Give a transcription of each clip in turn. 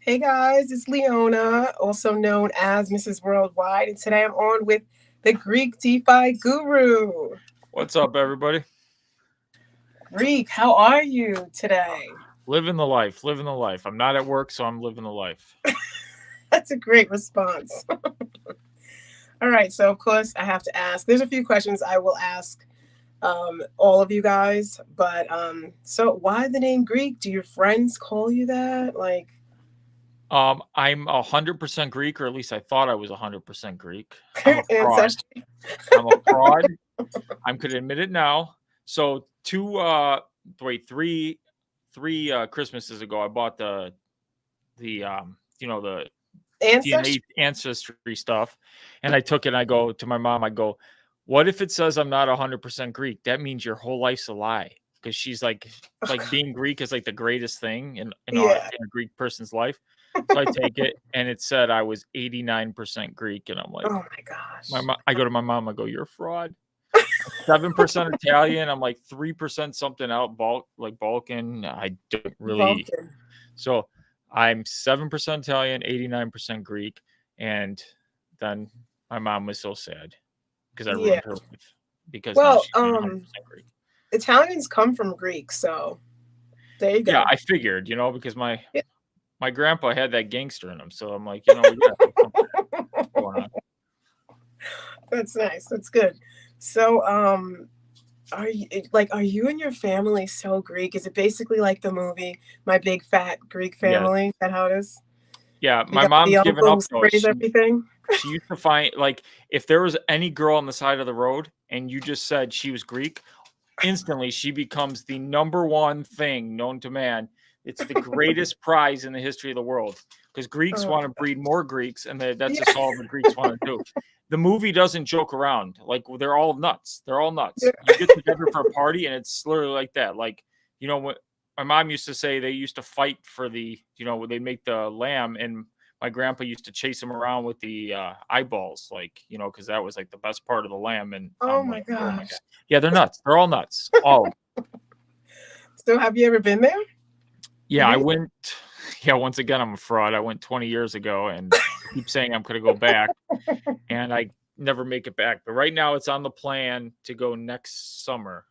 Hey guys, it's Leona, also known as Mrs. Worldwide, and today I'm on with the Greek DeFi guru. What's up, everybody? Greek, how are you today? Living the life, living the life. I'm not at work, so I'm living the life. That's a great response. All right, so of course I have to ask. There's a few questions I will ask all of you guys, but so why the name Greek? Do your friends call you that? I'm 100% Greek, or at least I thought I was 100% Greek. I'm a fraud. Ancestry? I'm a fraud. I could admit it now. So three Christmases ago, I bought the the DNA Ancestry? ancestry stuff, and I took it. And I go to my mom. I go, "What if it says I'm not 100% Greek? That means your whole life's a lie." Because she's like being Greek is like the greatest thing in Yeah. a Greek person's life. So I take it, and it said I was 89% Greek, and I'm like, Oh my gosh. I go to my mom. I go, "You're a fraud." 7% Italian. I'm like 3% something out, Balkan. I don't really. Vulcan. So I'm 7% Italian, 89% Greek, and then my mom was so sad because I Yeah. ruined her life because now Well, she's not 100% Greek. Italians come from Greek, so there you Yeah, go. I figured, because my Yeah. my grandpa had that gangster in him, so I'm like, we got something going on. That's nice. That's good. So, are you and your family so Greek? Is it basically like the movie My Big Fat Greek Yes. Family? Is that how it is? Yeah, You my got the mom's given uncle up who though. sprays everything. She used to find, like, if there was any girl on the side of the road and you just said she was Greek, instantly she becomes the number one thing known to man. It's the greatest prize in the history of the world because Greeks Oh, want to breed more Greeks, and that's yeah, just all the Greeks want to do. The movie doesn't joke around. Like, they're all nuts. They're all nuts. yeah. You get together for a party, and it's literally like that. Like, what my mom used to say, they used to fight for when they make the lamb, and my grandpa used to chase him around with the eyeballs, like, because that was like the best part of the lamb. And Oh I'm my like, oh my gosh. god, yeah, they're nuts. They're all nuts. All of them. So, have you ever been there to Yeah, I Greece? went. Yeah, once again, I'm a fraud. I went 20 years ago, and I keep saying I'm going to go back, and I never make it back. But right now, it's on the plan to go next summer.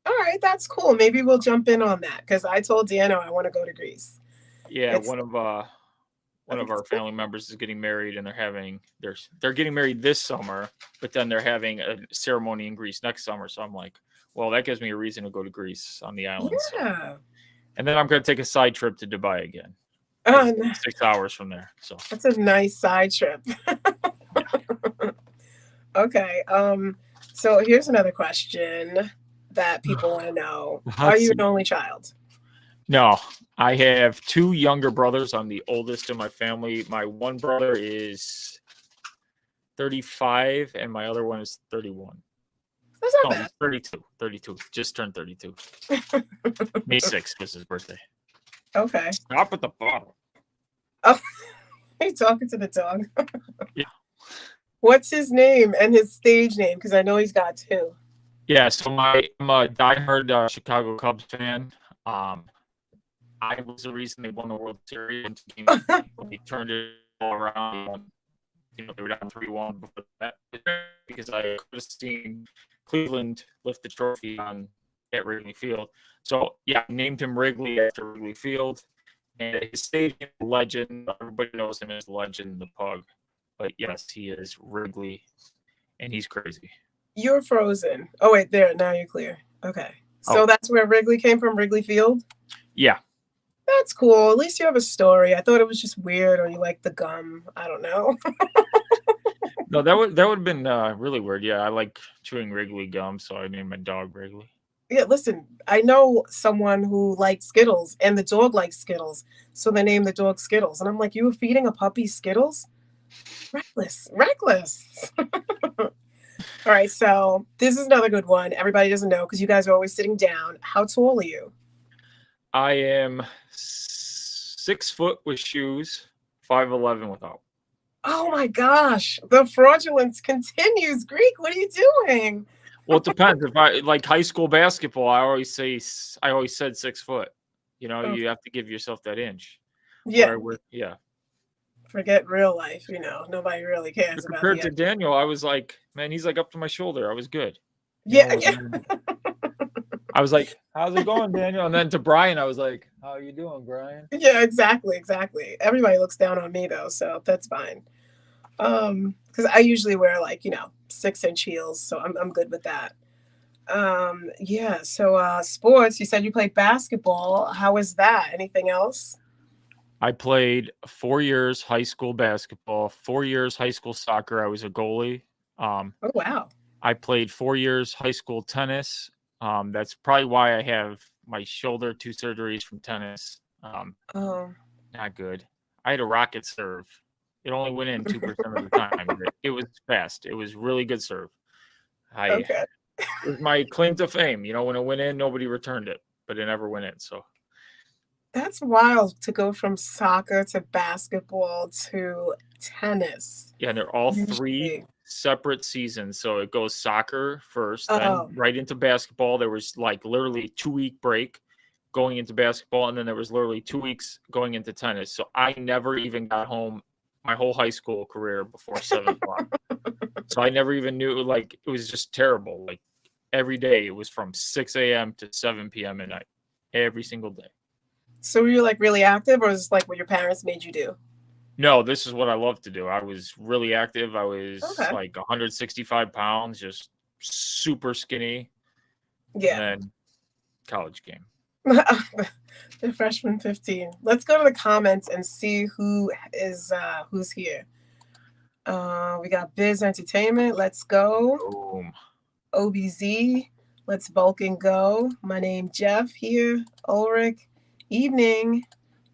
All right, that's cool. Maybe we'll jump in on that because I told Deanna I want to go to Greece. Yeah, It's, one I of think it's our cool. family members is getting married, and they're getting married this summer, but then they're having a ceremony in Greece next summer. So I'm like, well, that gives me a reason to go to Greece on the island. So, Yeah. and then I'm going to take a side trip to Dubai again because Uh, it's like 6 hours from there. So that's a nice side trip. yeah, Okay. So here's another question that people want to know. Are let's you see. an only child? No, I have two younger brothers. I'm the oldest in my family. My one brother is 35, and my other one is 31. That's No, not he's 32. 32. Just turned 32. bad. May 6th was his birthday. Okay. Stop at the bottle. Oh, you're talking to the dog. Yeah. What's his name and his stage name? Because I know he's got two. Yeah. So I'm a diehard Chicago Cubs fan. Um, I was the reason they won the World Series when they turned it all around. They were down 3-1 before that because I could have seen Cleveland lift the trophy at Wrigley Field. So yeah, I named him Wrigley after Wrigley Field, and his stage name is Legend. Everybody knows him as Legend the Pug, but yes, he is Wrigley, and he's crazy. You're frozen. Oh, wait, there. Now you're clear. Okay. So Oh that's where Wrigley came from, Wrigley Field? yeah, That's cool. At least you have a story. I thought it was just weird or you like the gum. I don't know. no, that would have been really weird. Yeah, I like chewing Wrigley gum, so I named my dog Wrigley. Yeah, listen, I know someone who likes Skittles and the dog likes Skittles. So they named the dog Skittles. And I'm like, you were feeding a puppy Skittles? Reckless, reckless. All right, so this is another good one. Everybody doesn't know because you guys are always sitting down. How tall are you? I am 6 foot with shoes, 5'11" without. Oh my gosh, the fraudulence continues. Greek, what are you doing? Well, it depends. If I like high school basketball, I always said 6 foot. Okay. You have to give yourself that inch. Yeah. where I work. Yeah. Forget real life, nobody really cares But about the compared to extra. Daniel, I was like, man, he's like up to my shoulder. I was good. Yeah, And yeah. then I was like, how's it going, Daniel? And then to Brian, I was like, how you doing, Brian? Yeah, exactly, exactly. Everybody looks down on me though, so that's fine. Because I usually wear like, 6-inch heels, so I'm good with that. Yeah, so sports, you said you played basketball. How was that? Anything else? I played 4 years high school basketball, 4 years high school soccer. I was a goalie. Um, Oh wow. I played 4 years high school tennis. That's probably why I have my shoulder, 2 surgeries from tennis. Oh, Not good. I had a rocket serve. It only went in 2% of the time. But it was fast. It was really good serve. I okay. It was my claim to fame. When it went in, nobody returned it, but it never went in. So That's wild to go from soccer to basketball to tennis. yeah, and they're all three Usually. separate seasons. So it goes soccer first, then Oh, right into basketball. There was like literally a 2 week break going into basketball, and then there was literally 2 weeks going into tennis. So I never even got home my whole high school career before 7 o'clock. So I never even knew, like, it was just terrible. Like every day it was from 6 a.m. to 7 p.m. at night, every single day. so were you like really active, or was this like what your parents made you do? No, this is what I love to do. I was really active. I was Okay. like 165 pounds, just super skinny. And Yeah. then college game. The freshman 15. Let's go to the comments and see who's here. We got Biz Entertainment. Let's go. Boom. OBZ. Let's Vulcan go. My name Jeff here. Ulrich. Evening.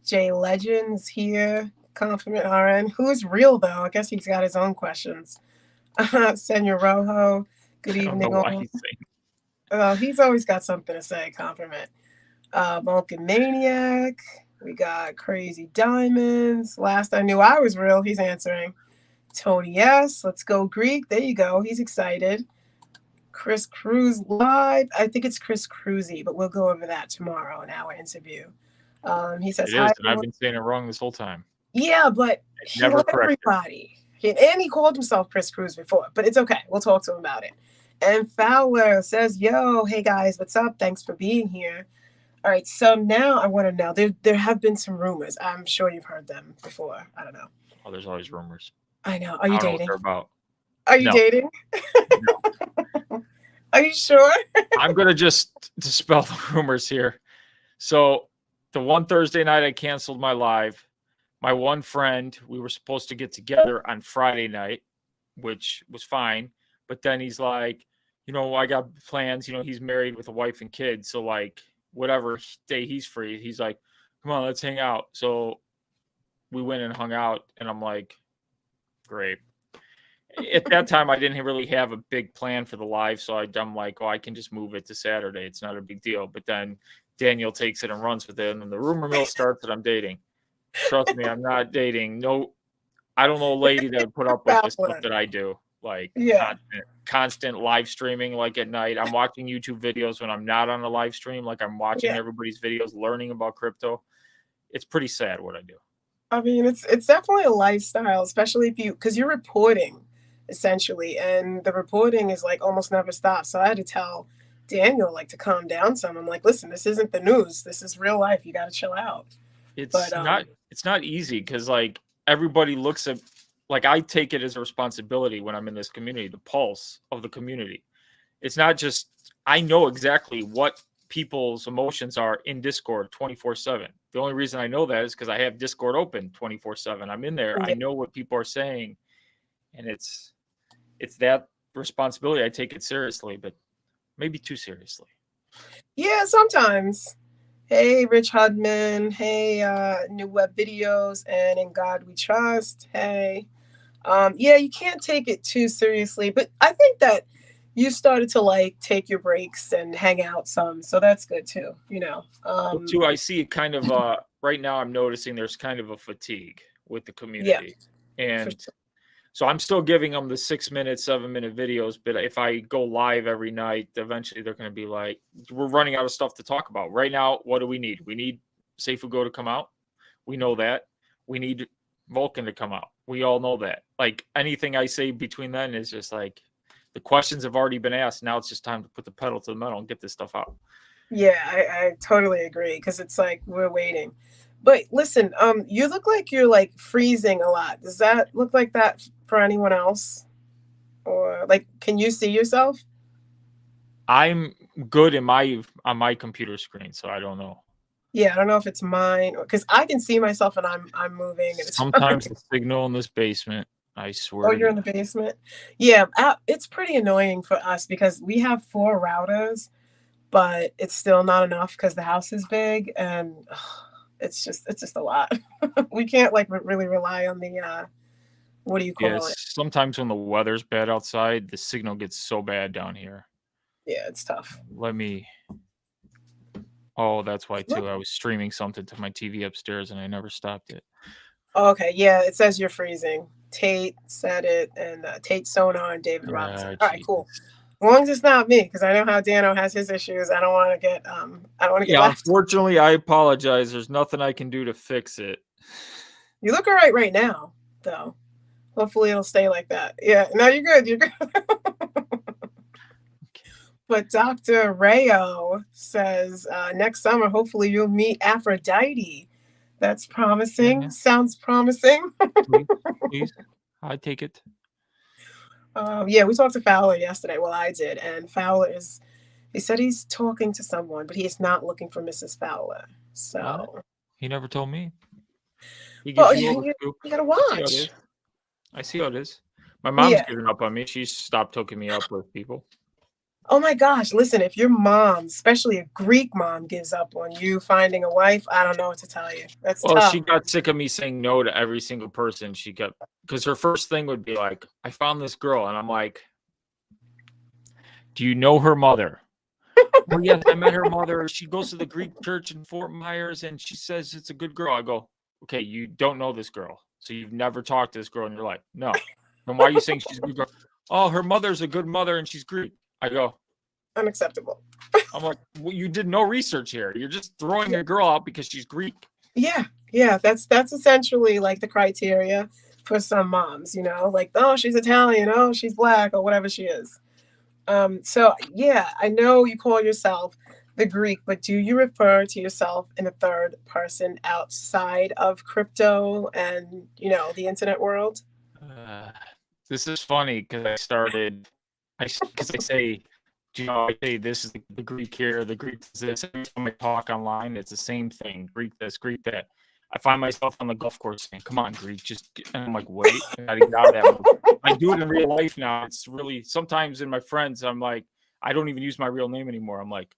Jay Legends here. Confident RN. Who's real though? I guess he's got his own questions. Senor Rojo. Good I don't know evening why all. he's saying. He's always got something to say. Compliment. Vulcan Maniac. We got Crazy Diamonds. Last I knew I was real. He's answering. Tony S. Let's go Greek. There you go. He's excited. Chris Cruz live. I think it's Chris Cruzy, but we'll go over that tomorrow in our interview. He says It hi. is, and I've been saying it wrong this whole time. Yeah, but he Never let corrected. everybody. And he called himself Chris Cruz before, but it's okay. We'll talk to him about it. And Fowler says, "Yo, hey guys, what's up? Thanks for being here." All right, so now I want to know. There have been some rumors. I'm sure you've heard them before. I don't know. Oh, there's always rumors. I know. Are I you don't know what dating? they're about. Are you No. dating? No. Are you sure? I'm going to just dispel the rumors here. So the one Thursday night I canceled my live. My one friend, we were supposed to get together on Friday night, which was fine. But then he's like, I got plans. He's married with a wife and kids. So, like, whatever day he's free, he's like, come on, let's hang out. So we went and hung out. And I'm like, great. At that time, I didn't really have a big plan for the live. So I'm like, I can just move it to Saturday. It's not a big deal. But then Daniel takes it and runs with it. And then the rumor mill starts that I'm dating. Trust me, I'm not dating. No, I don't know a lady that would put up with the stuff that I do. Like Yeah. constant live streaming, like at night. I'm watching YouTube videos when I'm not on a live stream. Like I'm watching Yeah. everybody's videos, learning about crypto. It's pretty sad what I do. I mean, it's definitely a lifestyle, especially because you're reporting essentially, and the reporting is like almost never stops. So I had to tell Daniel like to calm down some. I'm like, listen, this isn't the news. This is real life. You got to chill out. But It's not easy because like everybody looks at, like, I take it as a responsibility when I'm in this community, the pulse of the community. It's not just, I know exactly what people's emotions are in Discord 24/7. The only reason I know that is because I have Discord open 24/7. I'm in there. I know what people are saying, and it's that responsibility. I take it seriously, but maybe too seriously. yeah, sometimes. Hey, Rich Hudman. Hey, New Web Videos and In God We Trust. Hey. Yeah, you can't take it too seriously, but I think that you started to like take your breaks and hang out some, so that's good too. Well, too, I see kind of right now. I'm noticing there's kind of a fatigue with the community, and sure. so I'm still giving them the 6-minute, 7-minute videos. But if I go live every night, eventually they're going to be like, we're running out of stuff to talk about. Right now, what do we need? We need Safe Go to come out. We know that. We need Vulcan to come out. We all know that. Like anything I say between then is just like the questions have already been asked. Now it's just time to put the pedal to the metal and get this stuff out. Yeah, I totally agree because it's like we're waiting. But listen, you look like you're like freezing a lot. Does that look like that for anyone else? Or like, can you see yourself? I'm good in on my computer screen, so I don't know. Yeah, I don't know if it's mine because I can see myself and I'm moving and it's fine. Sometimes the signal in this basement, I Oh, swear to you're in God. the basement? Yeah, it's pretty annoying for us because we have 4 routers, but it's still not enough because the house is big and it's just a lot. We can't like really rely on the what do you call Yes, it? sometimes when the weather's bad outside, the signal gets so bad down here. Yeah, it's tough. Let me Oh, that's why Look. too. I was streaming something to my TV upstairs and I never stopped it. Oh, okay, yeah, it says you're freezing. Tate said it, and Tate Sonar and David Robinson. All right, cool. Jesus. As long as it's not me, because I know how Dano has his issues. I don't want to get Yeah, left. unfortunately, I apologize. There's nothing I can do to fix it. You look all right now, though. Hopefully, it'll stay like that. Yeah, no, you're good. You're good. But Dr. Rayo says next summer, hopefully, you'll meet Aphrodite. That's promising. Yeah, Sounds promising. please, please. I take it. Yeah, we talked to Fowler yesterday. Well, I did, and he said he's talking to someone, but he is not looking for Mrs. Fowler. What? So, He never told me. He gives well, you all the scoop. you gotta I see how it watch. is. I see how it is. My mom's Yeah. giving up on me. She's stopped hooking me up with people. Oh my gosh, listen, if your mom, especially a Greek mom, gives up on you finding a wife, I don't know what to tell you. That's Well, tough. she got sick of me saying no to every single person. She kept because her first thing would be like, "I found this girl," and I'm like, "Do you know her mother?" Well, yes, I met her mother. She goes to the Greek church in Fort Myers, and she says it's a good girl. I go, "Okay, you don't know this girl, so you've never talked to this girl in your life." No. Then why are you saying she's a good girl? Oh, her mother's a good mother, and she's Greek. I go, Unacceptable. I'm like, well, you did no research here. You're just throwing a girl out because she's Greek. Yeah, yeah, that's essentially like the criteria for some moms, like, oh, she's Italian, oh, she's black, or whatever she is. So yeah, I know you call yourself the Greek, but do you refer to yourself in the third person outside of crypto and the internet world? This is funny because I say, I say this is the Greek here, the Greek is this. Every time I talk online, it's the same thing. Greek this, Greek that. I find myself on the golf course saying, "Come on, Greek, and I'm like, wait, I gotta get out of that mode." I do it in real life now. It's really sometimes in my friends, I'm like, I don't even use my real name anymore. I'm like,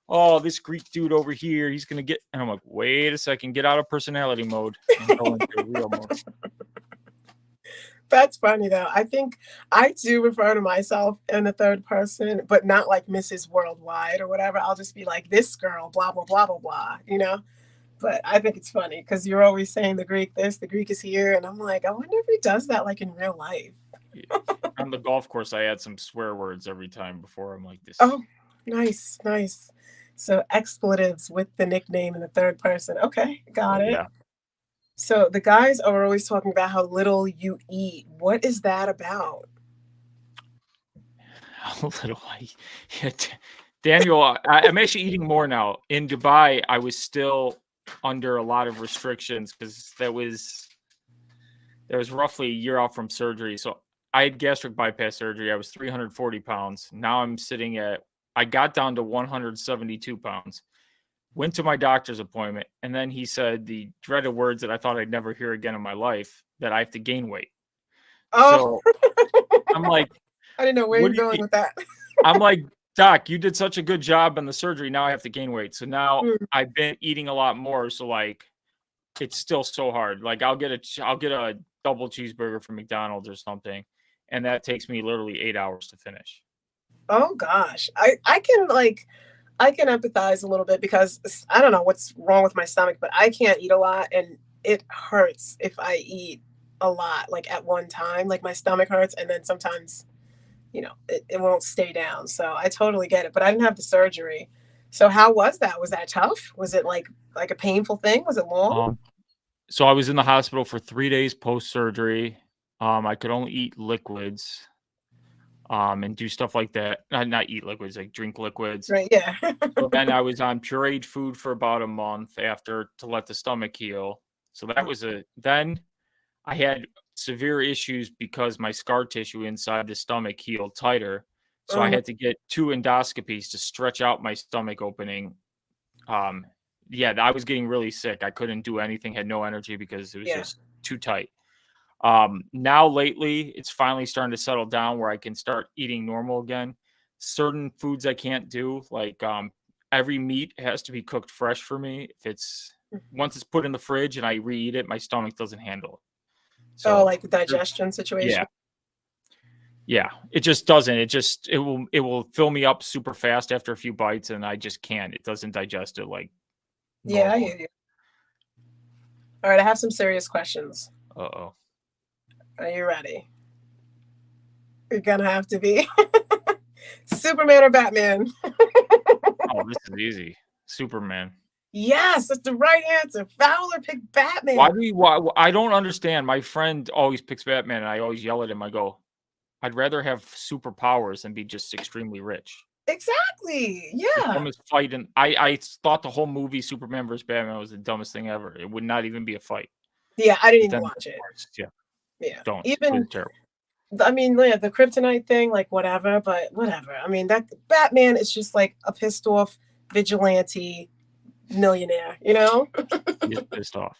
oh, this Greek dude over here, he's gonna get, and I'm like, wait a second, get out of personality mode and go into real mode. That's funny though. I think I do refer to myself in the third person, but not like Mrs. Worldwide or whatever. I'll just be like this girl, blah blah blah blah blah. But I think it's funny because you're always saying the Greek this, the Greek is here, and I'm like, I wonder if he does that like in real life. On the golf course, I add some swear words every time before I'm like this. Oh, nice, nice. So expletives with the nickname in the third person. Okay, got it. Yeah. So the guys are always talking about how little you eat. What is that about? A little. Daniel, I'm actually eating more now. In Dubai, I was still under a lot of restrictions because that was roughly a year out from surgery. So I had gastric bypass surgery. I was 340 pounds. Now I got down to 172 pounds. Went to my doctor's appointment, and then he said the dreaded words that I thought I'd never hear again in my life, that I have to gain weight. Oh, So I'm like, I didn't know where you're going with that. I'm like, Doc, you did such a good job in the surgery. Now I have to gain weight. So now I've been eating a lot more. So like, it's still so hard. Like I'll get a double cheeseburger from McDonald's or something, and that takes me literally 8 hours to finish. Oh gosh, I can empathize a little bit because I don't know what's wrong with my stomach, but I can't eat a lot, and it hurts if I eat a lot like at one time. Like my stomach hurts, and then sometimes it won't stay down. So I totally get it, but I didn't have the surgery. So how was that? Was that tough? Was it like a painful thing? Was it long? So I was in the hospital for 3 days post-surgery. I could only eat liquids, and do stuff like that. Not eat liquids, like drink liquids. Right, yeah. So then I was on pureed food for about a month after to let the stomach heal. So that was then I had severe issues because my scar tissue inside the stomach healed tighter. So I Mm. had to get 2 endoscopies to stretch out my stomach opening. Yeah, I was getting really sick. I couldn't do anything, had no energy because it was Yeah. just too tight. Now lately, it's finally starting to settle down where I can start eating normal again. Certain foods I can't do, like every meat has to be cooked fresh for me. If it's once it's put in the fridge and I reheat it, my stomach doesn't handle it. Oh, So like the digestion situation? yeah, yeah, it just doesn't. It will fill me up super fast after a few bites, and I just can't. It doesn't digest it like Yeah, I normal. hear you. All right, I have some serious questions. Uh-oh. Are you ready? You're gonna have to be. Superman or Batman? Oh, this is easy. Superman. Yes, that's the right answer. Fowler picked Why Batman. do you why I don't understand. My friend always picks Batman, and I always yell at him. I go, "I'd rather have superpowers than be just extremely rich." Exactly. It's the Yeah. dumbest fight, and I thought the whole movie Superman versus Batman was the dumbest thing ever. It would not even be a fight. Yeah, I didn't But even then, watch of it. course, yeah, Yeah. don't. It was Even terrible. I mean, yeah, the kryptonite thing, like whatever, but whatever. I mean, that Batman is just like a pissed off vigilante millionaire, you know? He is pissed off.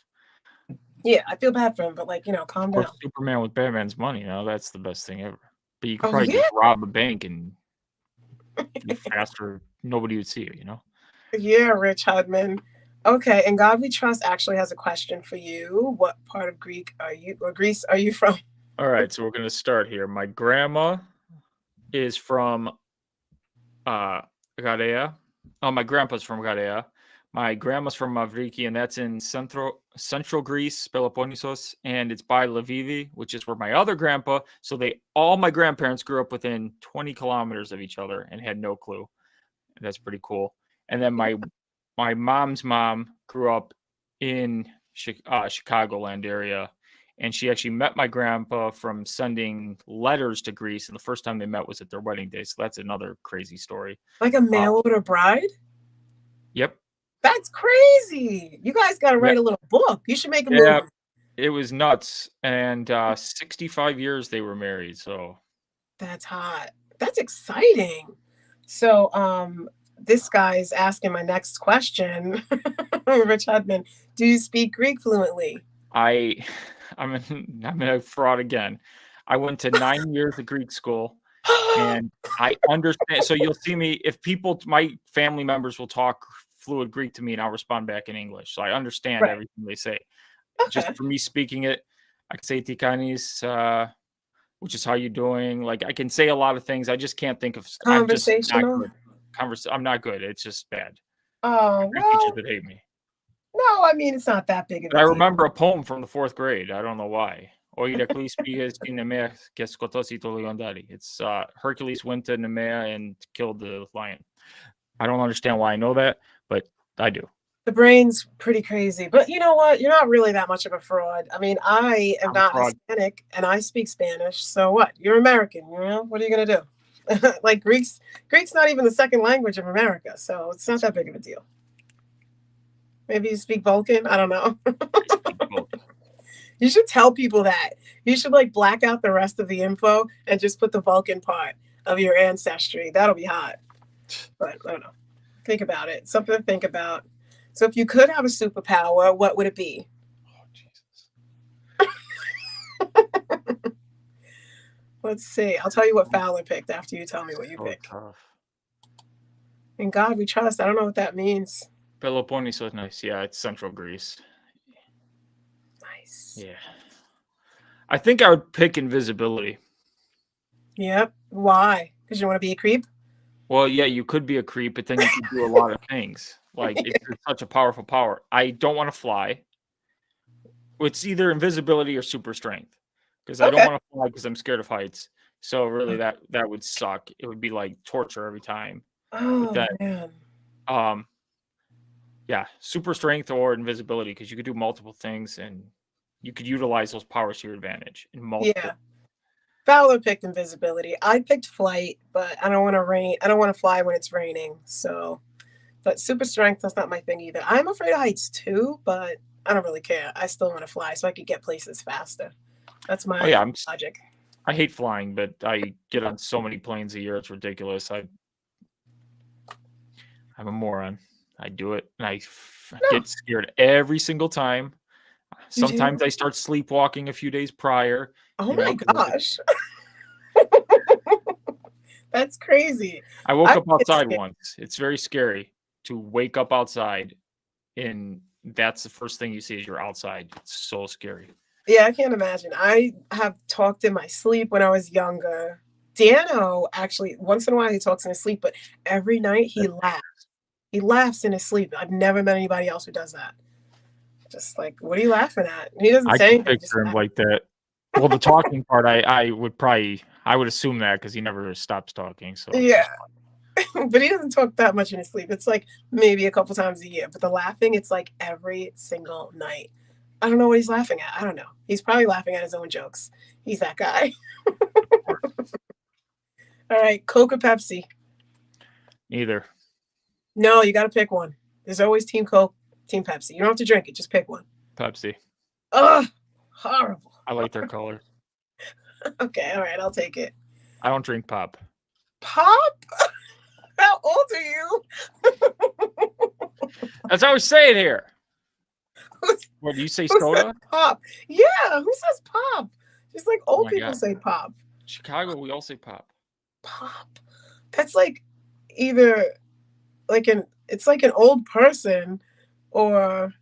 Yeah, I feel bad for him, but like, Of calm course, down. Superman with Batman's money, that's the best thing ever. But you could Oh probably yeah, just rob a bank and be faster. Nobody would see you. yeah, Rich Hudman. Okay, and God We Trust actually has a question for you. What part of Greece are you from? All right, so we're gonna start here. My grandma is from Garea. Oh, my grandpa's from Garea. My grandma's from Mavriki, and that's in central Greece, Peloponnesos, and it's by Lvivi, which is where my other grandpa. So all my grandparents grew up within 20 kilometers of each other and had no clue. That's pretty cool. And then my mom's mom grew up in Chicagoland area, and she actually met my grandpa from sending letters to Greece, and the first time they met was at their wedding day. So that's another crazy story. Like a mail order bride? Yep. That's crazy. You guys got to Yeah. write a little book. You should make a Yeah. movie. It was nuts. And 65 years they were married. So That's hot. That's exciting. So, this guy is asking my next question. Rich Hudman, do you speak Greek fluently? I'm I'm a fraud again. I went to 9 years of Greek school. And I understand. So you'll see me if my family members will talk fluid Greek to me, and I'll respond back in English. So I understand Right. everything they say. Just Okay. for me speaking it, I can say tikanis, which is how you doing. Like I can say a lot of things. I just can't think of. I'm just not Conversational. good. I'm not good. It's just bad. Oh, I have teachers well, that hate me. no, I mean, it's not that big of But a I deal. remember a poem from the 4th grade. I don't know why. It's Hercules went to Nemea and killed the lion. I don't understand why I know that, but I do. The brain's pretty crazy. But you know what? You're not really that much of a fraud. I mean, I am I'm a not fraud. Hispanic and I speak Spanish. So what? You're American, What are you going to do? Like Greek's not even the second language of America, so it's not that big of a deal. Maybe you speak Vulcan. I don't know. I speak both. You should tell people that. You should like black out the rest of the info and just put the Vulcan part of your ancestry. That'll be hot. But I don't know. Think about it. Something to think about. So if you could have a superpower, what would it be? Oh, Jesus. Let's see. I'll tell you what Fowler picked after you tell me what you So pick. tough. In God we trust. I don't know what that means. Peloponnesos, nice. Yeah, it's central Greece. Nice. Yeah. I think I would pick invisibility. Yep. Why? Because you want to be a creep? Well, yeah, you could be a creep, but then you could do a lot of things. Like it's such a powerful power. I don't want to fly. It's either invisibility or super strength. Because I don't Okay. want to fly because I'm scared of heights. So really that would suck. It would be like torture every time. But Oh then man. um Yeah, super strength or invisibility, because you could do multiple things and you could utilize those powers to your advantage in multiple. Yeah. Fowler picked invisibility. I picked flight, but I don't want to rain. I don't want to fly when it's raining. So, but super strength, that's not my thing either. I'm afraid of heights too, but I don't really care. I still want to fly so I could get places faster. That's Oh yeah, my logic. I hate flying, but I get on so many planes a year, it's ridiculous. I'm a moron. I do it, and I No, get scared every single time. you Sometimes do. I start sleepwalking a few days prior, Oh you my know, 'cause gosh. That's crazy. I woke I up get outside scared. once. It's very scary to wake up outside, and that's the first thing you see is you're outside. It's so scary. Yeah, I can't imagine. I have talked in my sleep when I was younger. Dano actually, once in a while he talks in his sleep, but every night he laughs. He laughs in his sleep. I've never met anybody else who does that. Just like, what are you laughing at? And he doesn't I say can anything. He just picture him laughs. like that. Well, the talking part, I would assume that because he never stops talking, so it's Yeah, just but he doesn't talk that much in his sleep. It's like maybe a couple times a year. But the laughing, it's like every single night. I don't know what he's laughing at. I don't know. He's probably laughing at his own jokes. He's that guy. fun. All right, Coke or Pepsi? Neither. No, you got to pick one. There's always Team Coke, Team Pepsi. You don't have to drink it. Just pick one. Pepsi. Ugh, horrible. I like their color. Okay, all right, I'll take it. I don't drink pop. Pop? How old are you? That's how we say it here. Who's- What do you say, Who said soda? pop? Yeah, who says pop? Just like Oh old my people god. say pop. Chicago, we all say pop. Pop. That's like either like it's like an old person or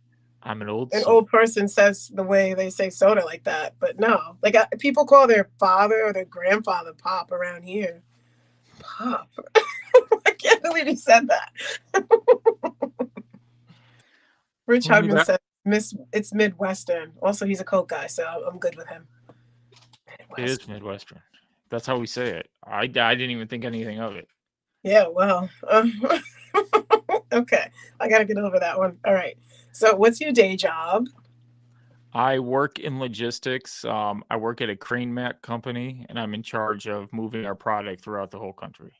I'm an old an soul. old person says the way they say soda like that. But no, like people call their father or their grandfather pop around here. Pop. I can't believe he said that. Rich Who knew Hudman that? said it's Midwestern. Also, he's a Coke guy, so I'm good with him. It is Midwestern. That's how we say it. I didn't even think anything of it. Yeah, well, okay. I got to get over that one. All right. So, what's your day job? I work in logistics. I work at a crane mat company, and I'm in charge of moving our product throughout the whole country.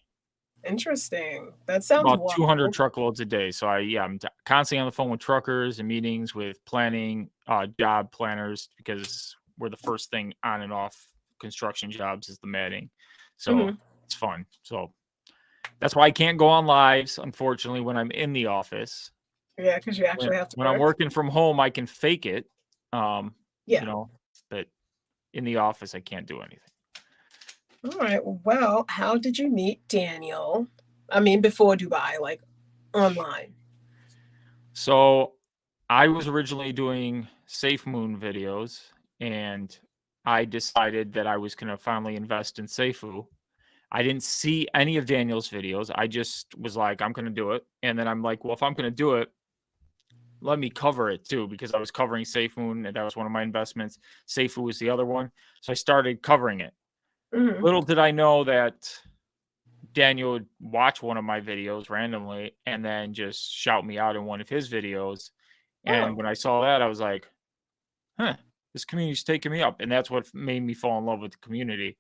Interesting. That sounds About 200 wild. truckloads a day. So I'm constantly on the phone with truckers and meetings with planning, job planners, because we're the first thing on and off construction jobs is the matting. So Mhm. it's fun. So that's why I can't go on lives, unfortunately, when I'm in the office. Yeah, because you actually have to When I'm work. working from home, I can fake it, Yeah. you know, but in the office, I can't do anything. All right. Well, how did you meet Daniel? I mean, before Dubai, like online. So I was originally doing Safe Moon videos, and I decided that I was going to finally invest in Seifu. I didn't see any of Daniel's videos. I just was like, I'm going to do it. And then I'm like, well, if I'm going to do it, let me cover it too, because I was covering Safe Moon, and that was one of my investments. Seifu was the other one. So I started covering it. Mhm. Little did I know that Daniel would watch one of my videos randomly and then just shout me out in one of his videos. And Oh, when I saw that, I was like, huh, this community's taking me up. And that's what made me fall in love with the community.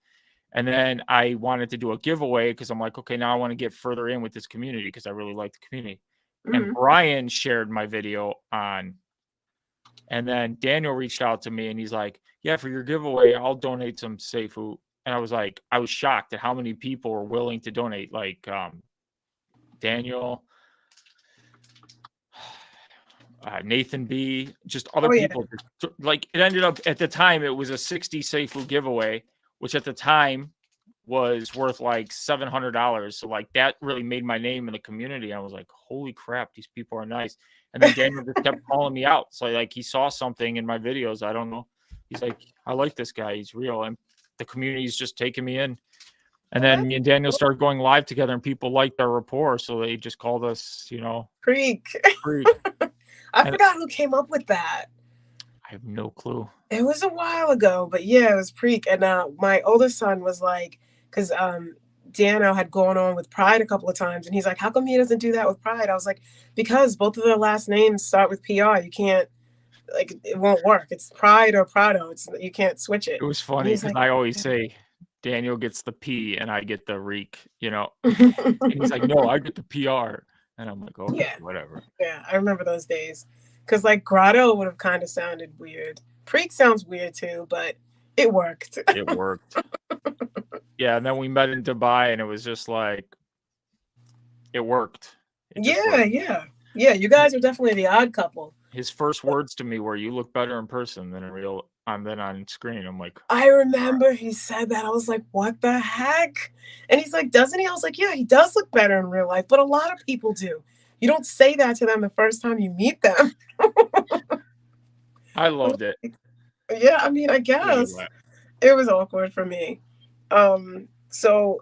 And then I wanted to do a giveaway because I'm like, okay, now I want to get further in with this community because I really like the community. And mhm. Brian shared my video on, and then Daniel reached out to me and he's like, yeah, for your giveaway, I'll donate some Seifu. And I was like, I was shocked at how many people were willing to donate. Like Daniel, Nathan B, just other Oh yeah. people. Like it ended up at the time, it was a 60 Seifu giveaway, which at the time was worth like $700. So like that really made my name in the community. I was like, holy crap, these people are nice. And then Daniel just kept calling me out. So like he saw something in my videos. I don't know. He's like, I like this guy. He's real. And the community's just taking me in. And Well, then that's me and Daniel cool. started going live together, and people liked our rapport. So they just called us, Creek. Creek. I And forgot who came up with that. I have no clue. It was a while ago, but yeah, it was Preek. And my older son was like, because Dano had gone on with Pride a couple of times, and he's like, "How come he doesn't do that with Pride?" I was like, "Because both of their last names start with PR. You can't, like, it won't work. It's Pride or Prado. It's, you can't switch it." It was And funny he's because like, I always say Daniel gets the P and I get the reek, you know. And he's like, "No, I get the PR," and I'm like, "Okay, "Yeah, whatever." yeah." I remember those days because like Grotto would have kind of sounded weird. Preek sounds weird too, but it worked. It worked. Yeah, and then we met in Dubai, and it was just like, it worked. It just Yeah, worked. yeah, yeah. You guys are definitely the odd couple. His first words to me were, "You look better in person than in real than on screen." I'm like, I remember he said that. I was like, what the heck? And he's like, doesn't he? I was like, yeah, he does look better in real life, but a lot of people do. You don't say that to them the first time you meet them. I loved it. Yeah, I mean, I guess Anyway. it was awkward for me. So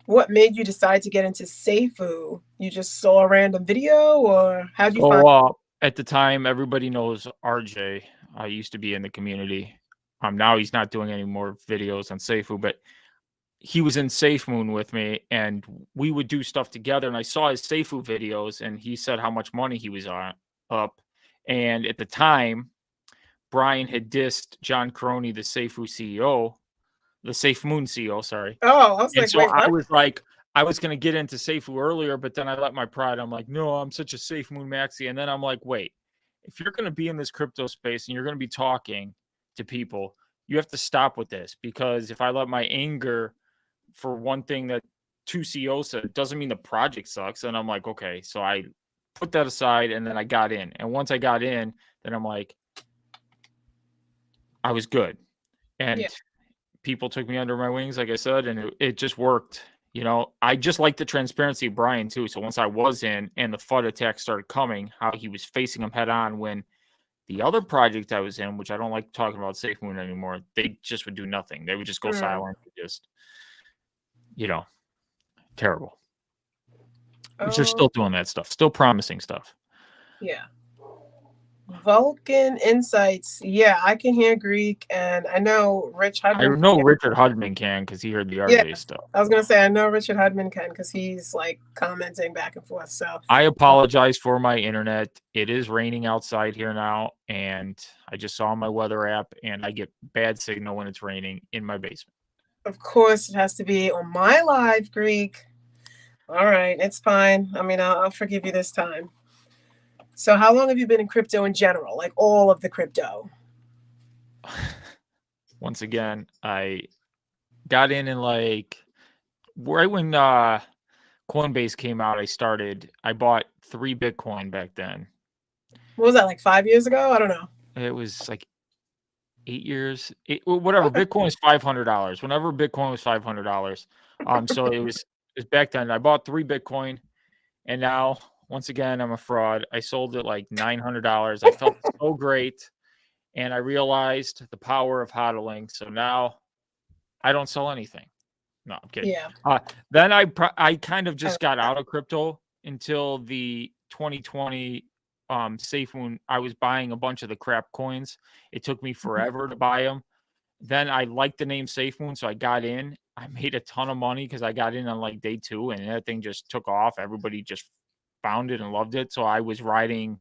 what made you decide to get into Seifu? You just saw a random video, or how'd you find? So at the time, everybody knows RJ. I used to be in the community. Now he's not doing any more videos on Seifu, but he was in Safe Moon with me, and we would do stuff together. And I saw his Seifu videos, and he said how much money he was up. And at the time, Brian had dissed John Crony, the Seifu CEO, the Safe Moon CEO, sorry. Oh, I was And like, so wait, I what? was like, I was going to get into Seifu earlier, but then I let my pride. I'm like, no, I'm such a Safe Moon maxi. And then I'm like, wait, if you're going to be in this crypto space and you're going to be talking to people, you have to stop with this, because if I let my anger for one thing that two CEOs said, doesn't mean the project sucks. And I'm like, okay. So I put that aside, and then I got in. And once I got in, then I'm like, I was good. And Yeah. people took me under my wings, like I said, and it just worked. You know, I just like the transparency of Brian too. So once I was in and the FUD attacks started coming, how he was facing them head on, when the other project I was in, which I don't like talking about Safe Moon anymore, they just would do nothing. They would just go silent, just, you know, terrible. Which they're still doing that stuff, still promising stuff. Yeah. Vulcan Insights. Yeah, I can hear Greek, and I know Rich I Hudman. know Richard Hudman can, because he heard the Yeah, RJ stuff. I was gonna say I know Richard Hudman can because he's like commenting back and forth. So I apologize for my internet. It is raining outside here now, and I just saw my weather app, and I get bad signal when it's raining in my basement. of course it has to be on my live, Greek. All right, it's fine. I mean, I'll forgive you this time. So how long have you been in crypto in general? Like all of the crypto? Once again, I got in like right when Coinbase came out. I bought 3 Bitcoin back then. What was that, like 5 years ago? I don't know. It was like 8 years, whatever. Okay. Bitcoin is $500. Whenever Bitcoin was $500. So it was back then. I bought 3 Bitcoin, and now once again I'm a fraud. I sold it like $900. I felt so great, and I realized the power of hodling. So now I don't sell anything. No, I'm kidding. Yeah. Then I kind of just got out of crypto until the 2020 Safe Moon. I was buying a bunch of the crap coins. It took me forever to buy them. Then I liked the name Safe Moon, so I got in. I made a ton of money because I got in on like day 2, and that thing just took off. Everybody just found it and loved it. So I was riding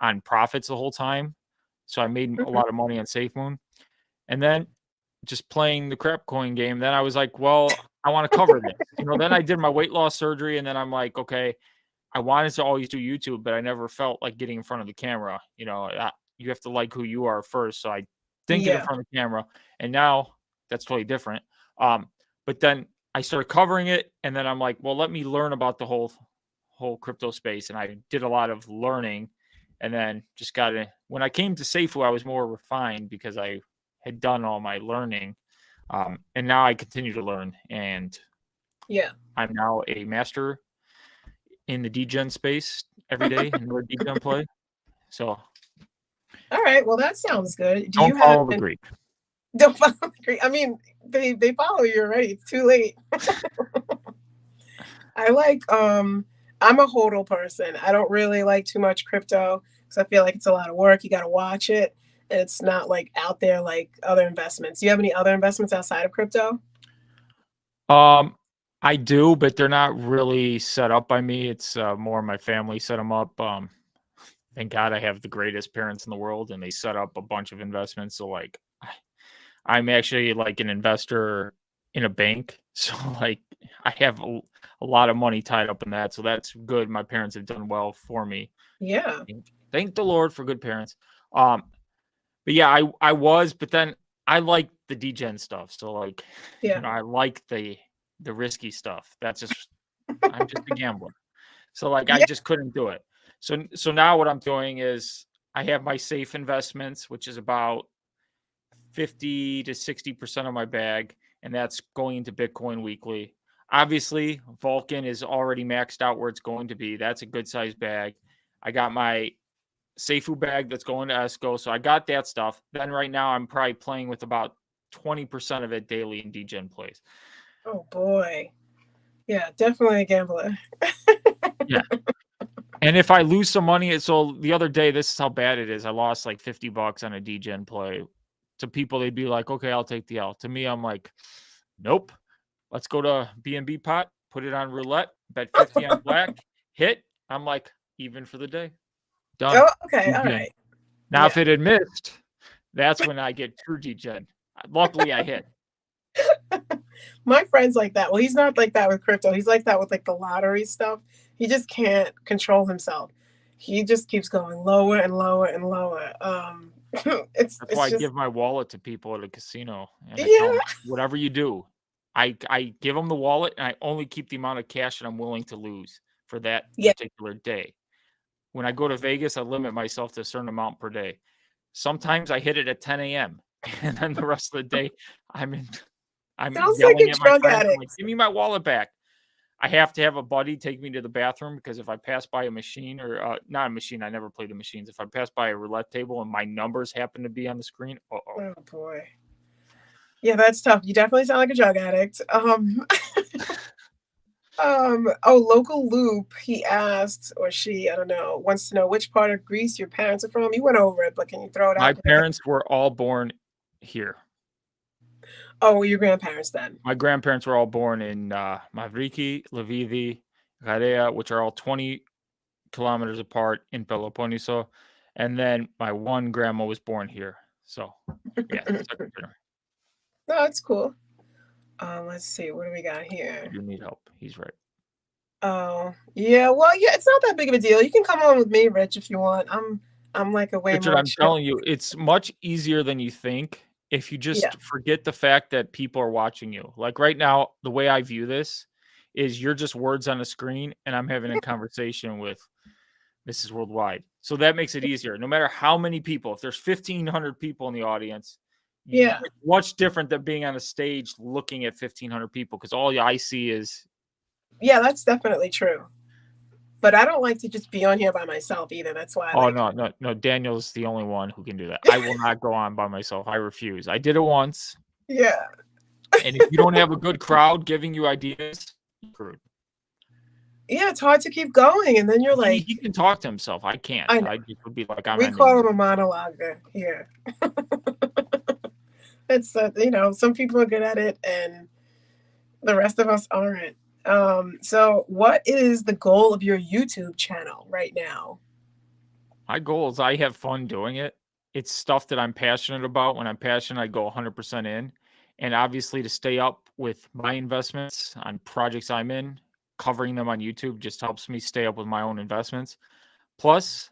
on profits the whole time. So I made a lot of money on Safe Moon. And then just playing the crap coin game, then I was like, well, I want to cover this. Then I did my weight loss surgery, and then I'm like, okay, I wanted to always do YouTube, but I never felt like getting in front of the camera. You have to like who you are first. So I didn't get in front of the camera, and now that's totally different. But then I started covering it, and then I'm like, well, let me learn about the whole crypto space. And I did a lot of learning, and then just got in. When I came to Seifu, I was more refined because I had done all my learning. And now I continue to learn, and I'm now a master in the degen space every day in the degen play. So All right, well that sounds good. Don't follow the Greek. Don't follow the Greek. I mean, they follow you already. It's too late. I like I'm a hodl person. I don't really like too much crypto because I feel like it's a lot of work. You got to watch it. And it's not like out there like other investments. Do you have any other investments outside of crypto? I do, but they're not really set up by me. It's more my family set them up. Thank God I have the greatest parents in the world, and they set up a bunch of investments. So like, I'm actually like an investor in a bank. So like, I have a lot of money tied up in that. So that's good. My parents have done well for me. Yeah. Thank the Lord for good parents. Um, but yeah, I was, but then I like the degen stuff. So like, Yeah. I like the risky stuff. That's just I'm just a gambler. So like I Yeah. just couldn't do it. So now what I'm doing is I have my safe investments, which is about 50 to 60% of my bag, and that's going into Bitcoin weekly. Obviously, Vulcan is already maxed out where it's going to be. That's a good size bag. I got my Seifu bag that's going to Esco. So I got that stuff. Then right now I'm probably playing with about 20% of it daily in degen plays. Oh boy. Yeah, definitely a gambler. Yeah. And if I lose some money, so the other day, this is how bad it is. I lost like $50 on a degen play. To people, they'd be like, okay, I'll take the L. To me, I'm like, nope. Let's go to B&B pot, put it on roulette, bet 50 on black, hit. I'm like, even for the day. Done. Oh, okay. All Degen. right. Now, Yeah. if it had missed, that's when I get true degen. Luckily, I hit. My friend's like that. Well, he's not like that with crypto. He's like that with like the lottery stuff. He just can't control himself. He just keeps going lower and lower and lower. It's That's it's why I just give my wallet to people at a casino, and I tell yeah, them, whatever you do, I give them the wallet, and I only keep the amount of cash that I'm willing to lose for that yeah. particular day. When I go to Vegas, I limit myself to a certain amount per day. Sometimes I hit it at 10 a.m. and then the rest of the day I'm Sounds like yelling a at my drug friends. I'm like, addict. "Give me my wallet back." I have to have a buddy take me to the bathroom because if I pass by a machine or not a machine, I never play the machines. If I pass by a roulette table and my numbers happen to be on the screen, Oh boy. Yeah, that's tough. You definitely sound like a drug addict. Oh, local loop, he asked, or she, I don't know, wants to know which part of Greece your parents are from. You went over it, but can you throw it my out there? parents were all born here. Oh, your grandparents then. My grandparents were all born in Mavriki, Lvivi, Garea, which are all 20 kilometers apart in Peloponneso. And then my one grandma was born here. So, yeah, second generation. No, that's cool. Let's see, what do we got I here? do need help. He's right. Oh, yeah, well, yeah, it's not that big of a deal. You can come on with me, Rich, if you want. I'm like a way Richard, more I'm chill. telling you, it's much easier than you think if you Yeah, just forget the fact that people are watching you. Like right now, the way I view this is you're just words on a screen and I'm having a conversation with Mrs. Worldwide. So that makes it easier. No matter how many people, if there's 1,500 people in the audience, yeah, it's much different than being on a stage looking at 1,500 people because all I see is. yeah, that's definitely true. But I don't like to just be on here by myself either. That's why I Oh like, no, no, no! Daniel's the only one who can do that. I will not go on by myself. I refuse. I did it once, yeah, and if you don't have a good crowd giving you ideas, you're screwed. yeah, it's hard to keep going. And then you're like, He can talk to himself. I can't. I know. I just would be like, I'm We ending call this. him a monologuer here. It's, some people are good at it and the rest of us aren't. So what is the goal of your YouTube channel right now? My goal is I have fun doing it. It's stuff that I'm passionate about. When I'm passionate, I go 100% in. And obviously, to stay up with my investments on projects I'm in, covering them on YouTube just helps me stay up with my own investments. Plus,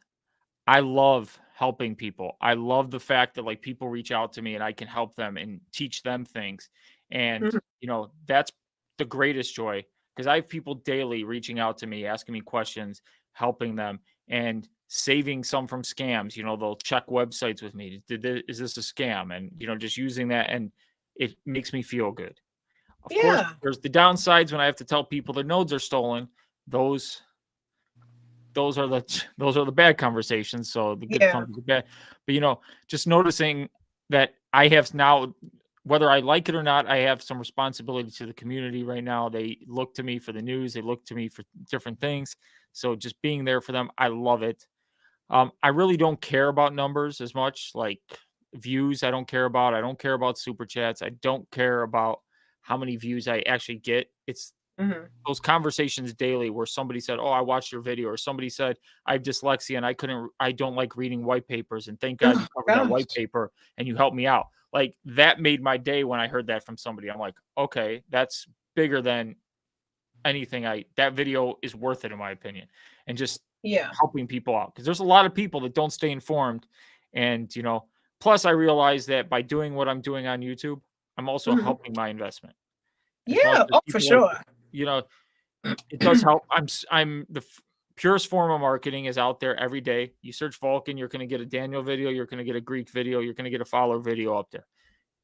I love helping people. I love the fact that like people reach out to me and I can help them and teach them things. And, Mhm. that's the greatest joy because I have people daily reaching out to me, asking me questions, helping them and saving some from scams. They'll check websites with me. Is this a scam? And, just using that and it makes me feel good. Of course, Yeah, there's the downsides when I have to tell people their nodes are stolen. Those are the bad conversations. So the good yeah, comes with the bad. But just noticing that I have now, whether I like it or not, I have some responsibility to the community right now. They look to me for the news. They look to me for different things. So just being there for them, I love it. I really don't care about numbers as much, like views. I don't care about. I don't care about super chats. I don't care about how many views I actually get. It's Mhm. those conversations daily where somebody said, "Oh, I watched your video," or somebody said, "I have dyslexia and I don't like reading white papers, and thank God Oh you covered that white gosh. paper and you helped me out." Like, that made my day when I heard that from somebody. I'm like, "Okay, that's bigger than anything that video is worth it in my opinion." And just Yeah. helping people out, because there's a lot of people that don't stay informed. And plus I realize that by doing what I'm doing on YouTube, I'm also Mhm. helping my investment. As much Yeah. as Oh, for people like sure. you know it does help. I'm the purest form of marketing is out there every day. You search Vulcan, you're going to get a Daniel video, you're going to get a Greek video, you're going to get a follower video up there.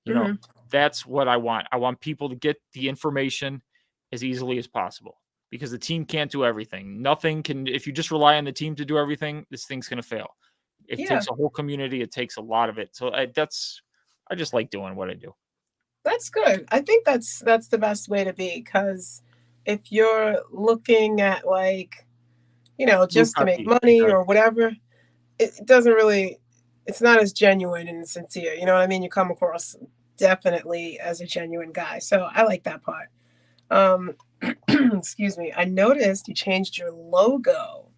you know Mhm. that's what I want people to get the information as easily as possible, because the team can't do everything. Nothing can If you just rely on the team to do everything, this thing's going to fail. It Yeah. takes a whole community, it takes a lot of it. So I just like doing what I do. That's good. I think that's the best way to be, because if you're looking at, like, Blue just to make Peppy, money exactly. or whatever, it doesn't really it's not as genuine and sincere, you know what I mean? You come across definitely as a genuine guy. So I like that part. Um, excuse me. I noticed you changed your logo.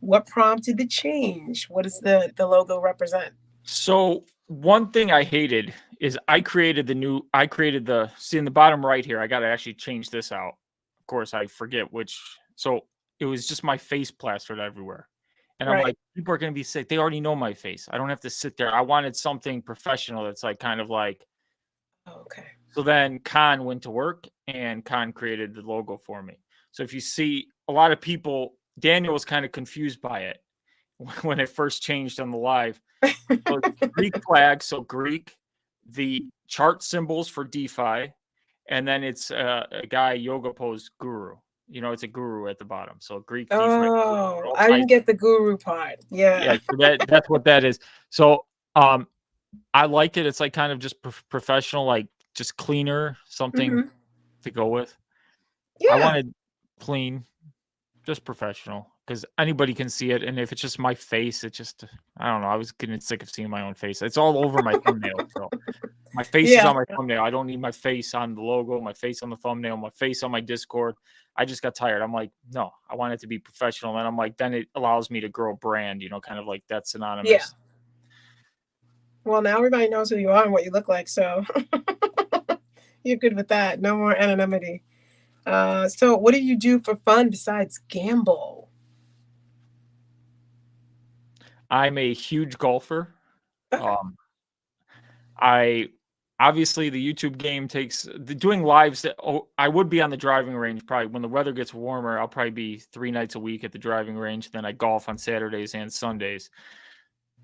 What prompted the change? What does the logo represent? So one thing I hated is I created the see in the bottom right here. I got to actually change this out. Of course, I forget which. So it was just my face plastered everywhere. And I'm Right. like, people are going to be sick. They already know my face. I don't have to sit there. I wanted something professional that's like kind of like. Oh, okay. So then Khan went to work and Khan created the logo for me. So if you see a lot of people, Daniel was kind of confused by it when it first changed on the live. So it's Greek flag, so Greek, the chart symbols for DeFi, and then it's a guy yoga pose guru. It's a guru at the bottom. So Greek DeFi Oh, all I tied. didn't get the guru part. Yeah, Yeah. so that's what that is. So I like it. It's like kind of just professional, like just cleaner, something Mhm. to go with. I Yeah. wanted clean, just professional, because anybody can see it. And if it's just my face, it just I don't know. I was getting sick of seeing my own face. It's all over my thumbnail. So my face is Yeah. on my thumbnail. I don't need my face on the logo, my face on the thumbnail, my face on my Discord. I just got tired. I'm like, no, I want it to be professional. And I'm like, then it allows me to grow a brand, kind of like that's Yeah. synonymous. Well, now everybody knows who you are and what you look like, so you're good with that. No more anonymity. So what do you do for fun besides gamble? I'm a huge golfer. Okay. Um, I obviously the YouTube game takes doing lives. I would be on the driving range probably when the weather gets warmer. I'll probably be 3 nights a week at the driving range. Then I golf on Saturdays and Sundays.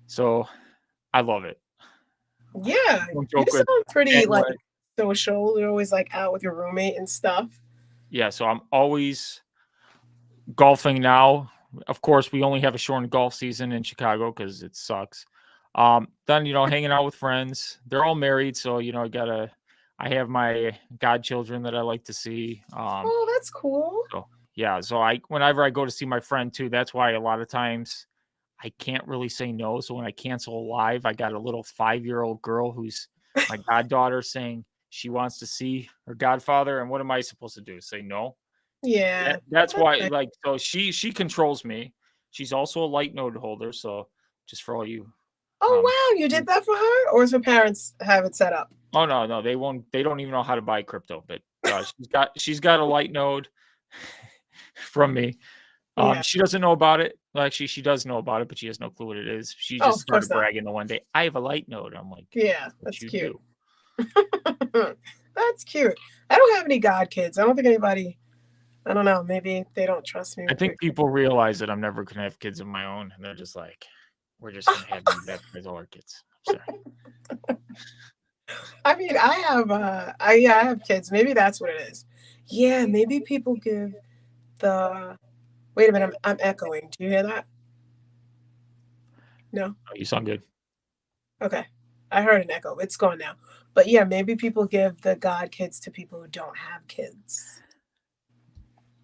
So I love it. Yeah, Don't you joke with sound pretty, like, January. social. You're always, like, out with your roommate and stuff. Yeah, so I'm always golfing now. Of course, we only have a shortened golf season in Chicago because it sucks. Then hanging out with friends. They're all married, so I have my godchildren that I like to see. Oh, that's cool. So yeah, so whenever I go to see my friend too, that's why a lot of times I can't really say no. So when I cancel a live, I got a little 5-year-old girl who's my goddaughter saying she wants to see her godfather, and what am I supposed to do? Say no? Yeah. That's That's why, nice. like, so she controls me. She's also a light node holder, so just for all you, Oh, um, wow, you did that for her? Or does her parents have it set up? oh no, no, they won't. They don't even know how to buy crypto, but she's got a light node from me. Yeah. She doesn't know about it. Well, actually, she does know about it, but she has no clue what it is. She Oh, just of course started not. bragging the one day, "I have a light node." I'm like, Yeah, "What that's you cute. do?" That's cute. I don't have any god kids. I don't think anybody I don't know, maybe they don't trust me I with their think people realize that I'm never gonna have kids of my own, and they're just like, "We're just gonna have you baptize all our kids." I'm sorry. I mean, I have I have kids. Maybe that's what it is. Yeah, maybe people give the wait a minute, I'm echoing. Do you hear that? No? Oh, you sound good. Okay. I heard an echo. It's gone now. But yeah, maybe people give the god kids to people who don't have kids.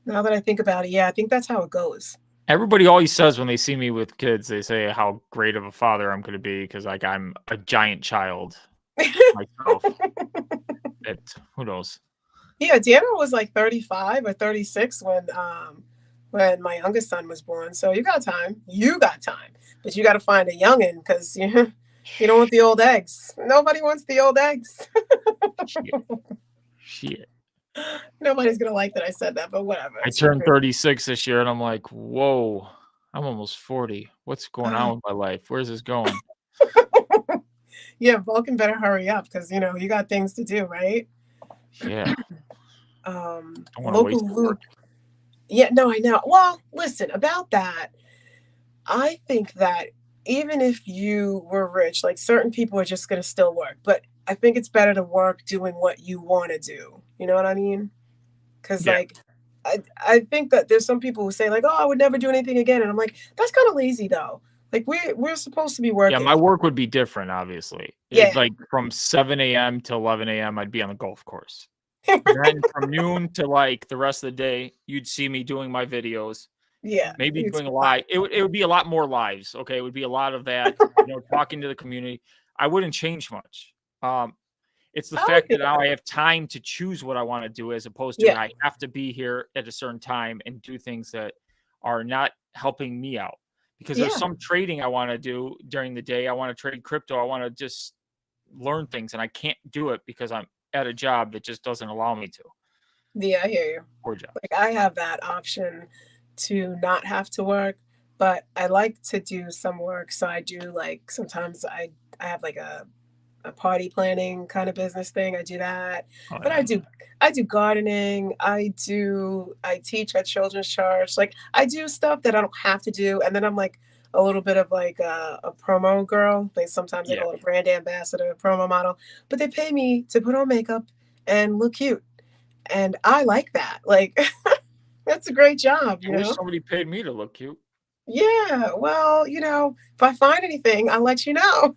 Now that I think about it, yeah, I think that's how it goes. Everybody always says when they see me with kids, they say how great of a father I'm gonna be because like I'm a giant child myself. It Who knows? Yeah, Daniel was like 35 or 36 when my youngest son was born. So you got time. You got time. But you got to find a youngin because you don't want the old eggs. Nobody wants the old eggs. Shit. Shit. Nobody's gonna like that I said that, but whatever. I It's your turned 36 this year, and I'm like, whoa, I'm almost 40. What's going on with my life? Where's this going? Yeah, Vulcan better hurry up because you got things to do, right? Yeah. I don't want to waste Local work. loop. Yeah, no, I know. Well, listen, about that, I think that even if you were rich, like certain people are just gonna still work. But I think it's better to work doing what you want to do. You know what I mean? Because Yeah. like I think that there's some people who say like, oh, I would never do anything again, and I'm like, that's kind of lazy though. Like we're supposed to be Yeah, my working. work would be different, obviously. It Yeah. like from 7 a.m. to 11 a.m., I'd be on the golf course. Then from noon to like the rest of the day, you'd see me doing my videos, Yeah. maybe It's doing a fine. live. It would be a lot more lives. Okay. It would be a lot of that, talking to the community. I wouldn't change much. It's the I like fact it. that now I have time to choose what I want to do as opposed to Yeah. I have to be here at a certain time and do things that are not helping me out. Because there's Yeah. some trading I want to do during the day. I want to trade crypto. I want to just learn things and I can't do it because I'm at a job that just doesn't allow me to. Yeah, I hear you. Poor jobs. Like I have that option to not have to work, but I like to do some work. So I do like sometimes I have like a party planning kind of business thing. I do that. Oh But yeah. I do gardening. I teach at children's church. Like I do stuff that I don't have to do. And then I'm like a little bit of like a promo girl. They sometimes they Yeah. call it a brand ambassador, promo model. But they pay me to put on makeup and look cute. And I like that. Like that's a great job, I you wish know? somebody paid me to look cute. Yeah. Well, if I find anything, I'll let you know.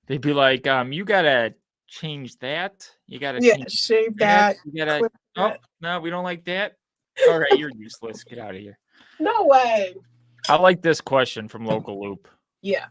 They'd be like, you gotta change that. You gotta Yeah, change shave that. that, You gotta clip oh that. no, we don't like that. All right, you're useless. Get out of here. No way. I like this question from Local Loop. Yeah.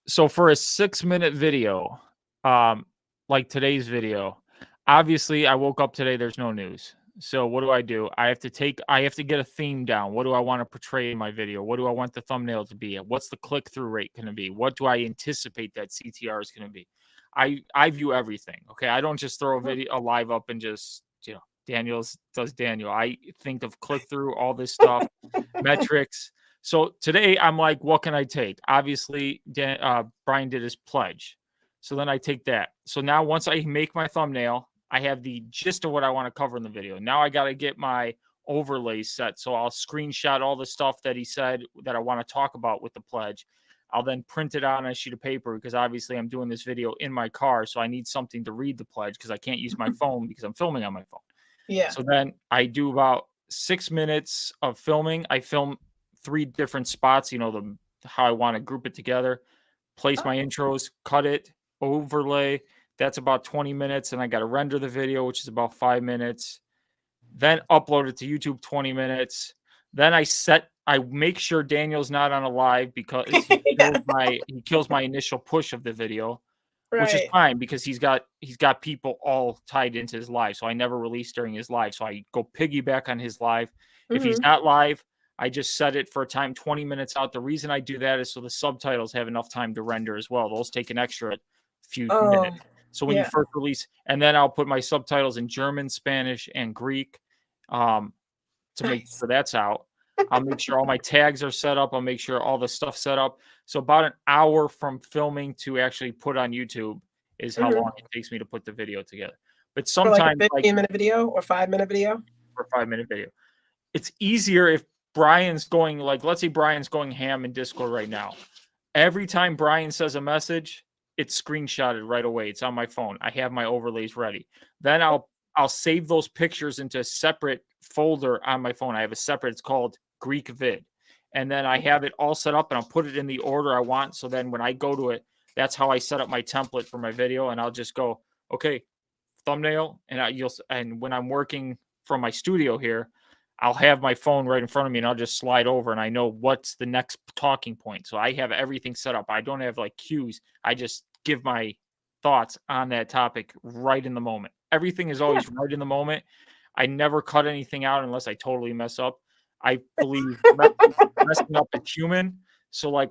So for a 6-minute video, like today's video, obviously I woke up today, there's no news. So what do? I have to get a theme down. What do I want to portray in my video? What do I want the thumbnail to be? What's the click-through rate going to be? What do I anticipate that CTR is going to be? I view everything. Okay. I don't just throw a live up and just, Daniel's does Daniel. I think of click-through, all this stuff, metrics. So today I'm like, what can I take? Obviously, Brian did his pledge. So then I take that. So now once I make my thumbnail, I have the gist of what I want to cover in the video. Now I got to get my overlays set. So I'll screenshot all the stuff that he said that I want to talk about with the pledge. I'll then print it out on a sheet of paper because obviously I'm doing this video in my car. So I need something to read the pledge because I can't use my phone because I'm filming on my phone. Yeah. So then I do about 6 minutes of filming. I film 3 different spots, how I want to group it together, place my intros, cut it, overlay. That's about 20 minutes. And I got to render the video, which is about 5 minutes. Then upload it to YouTube, 20 minutes. Then I make sure Daniel's not on a live because he kills my initial push of the video, which is Right. fine because he's got people all tied into his live. So I never release during his live. So I go piggyback on his live. If he's not live, I just set it for a time 20 minutes out. The reason I do that is so the subtitles have enough time to render as well. Those take an extra few Oh, minutes. So when you yeah. first release, and then I'll put my subtitles in German, Spanish, and Greek to make Nice. sure that's out. I'll make sure all my tags are set up. I'll make sure all the stuff's set up. So about an hour from filming to actually put on YouTube is how long it takes me to put the video together. But For like a sometimes, like 15-minute video or 5-minute video? for a 5-minute video, it's easier if Brian's going, like, let's say Brian's going ham in Discord right now. Every time Brian says a message, it's screenshotted right away. It's on my phone. I have my overlays ready. Then I'll save those pictures into a separate folder on my phone. I have a separate, it's called Greek vid. And then I have it all set up and I'll put it in the order I want. So then when I go to it, that's how I set up my template for my video. And I'll just go, okay, thumbnail. And when I'm working from my studio here, I'll have my phone right in front of me and I'll just slide over and I know what's the next talking point. So I have everything set up. I don't have like cues. I just give my thoughts on that topic right in the moment. everything is always right in the moment. I never cut anything out unless I totally mess up. I believe messing up is human. So like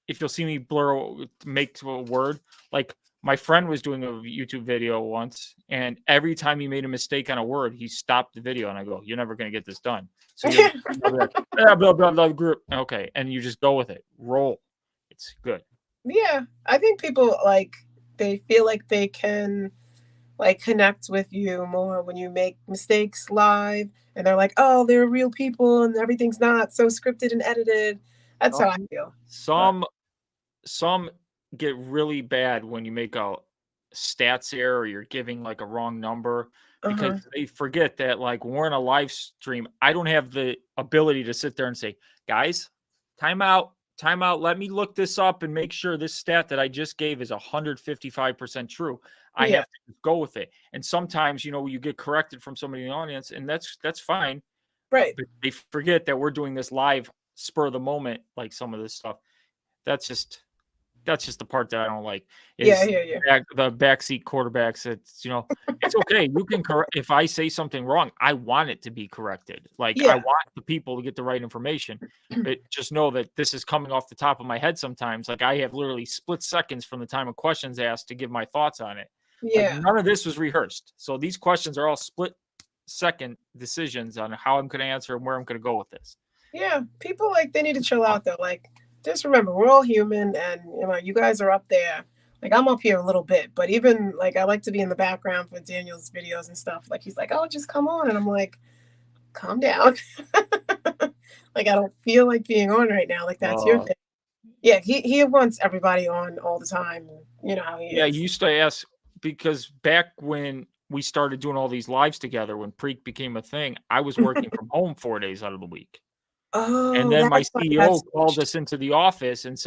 if you'll see me make a word, like my friend was doing a YouTube video once, and every time he made a mistake on a word, he stopped the video, and I go, "You're never going to get this done." So you're like, blah, blah, blah, blah, group. Okay, and you just go with it. Roll. It's good. Yeah, I think people like they feel like they can like connect with you more when you make mistakes live, and they're like, "Oh, they're real people and everything's not so scripted and edited." That's how I feel. But Some get really bad when you make a stats error or you're giving like a wrong number because uh-huh. they forget that like when we're in a live stream, I don't have the ability to sit there and say, guys, time out, let me look this up and make sure this stat that I just gave is 155% true. I Yeah, have to go with it. And sometimes, you get corrected from somebody in the audience, and that's fine. right. But they forget that we're doing this live spur of the moment, like some of this stuff. That's just the part that I don't like Yeah, I is hear you. the backseat quarterbacks. It's okay. You can correct if I say something wrong. I want it to be corrected. Like I Yeah. want the people to get the right information. But just know that this is coming off the top of my head sometimes. Like I have literally split seconds from the time a question's asked to give my thoughts on it. Like Yeah. none of this was rehearsed. So these questions are all split second decisions on how I'm going to answer and where I'm going to go with this. Yeah, people like they need to chill out though. Like, just remember, we're all human, and you guys are up there. Like, I'm up here a little bit, but even like I like to be in the background for Daniel's videos and stuff. Like, he's like, "Oh, just come on," and I'm like, "Calm down." Like, I don't feel like being on right now. Like, that's your Uh, thing. Yeah, he wants everybody on all the time. You know how he Yeah, you is. used to ask because back when we started doing all these lives together, when Preak became a thing, I was working from home 4 days out of the week. And Oh, then my that's why CEO that's called us into the office and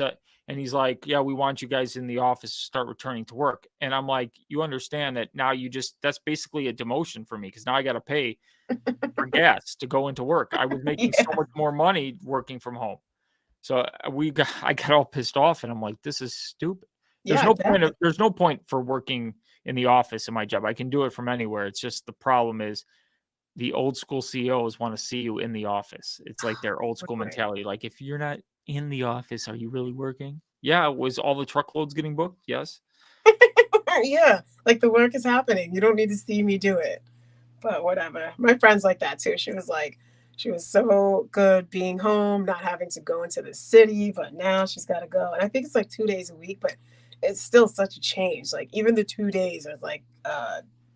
he's like, "Yeah, we want you guys in the office to start returning to work." And I'm like, "You understand that now that's basically a demotion for me because now I got to pay for gas to go into work. I was making so yeah, much more money working from home." So I got all pissed off and I'm like, "This is stupid." yeah, I bet. There's no point for working in the office in my job. I can do it from anywhere. It's just the problem is the old school CEOs want to see you in the office. It's like their old school Right. mentality. Like if you're not in the office, are you really working? Yeah, was all the truckloads getting booked? Yes. Yeah, like the work is happening. You don't need to see me do it. But whatever. My friend's like that too. She was like, she was so good being home, not having to go into the city, but now she's got to go. And I think it's like 2 days a week, but it's still such a change. Like even the 2 days are like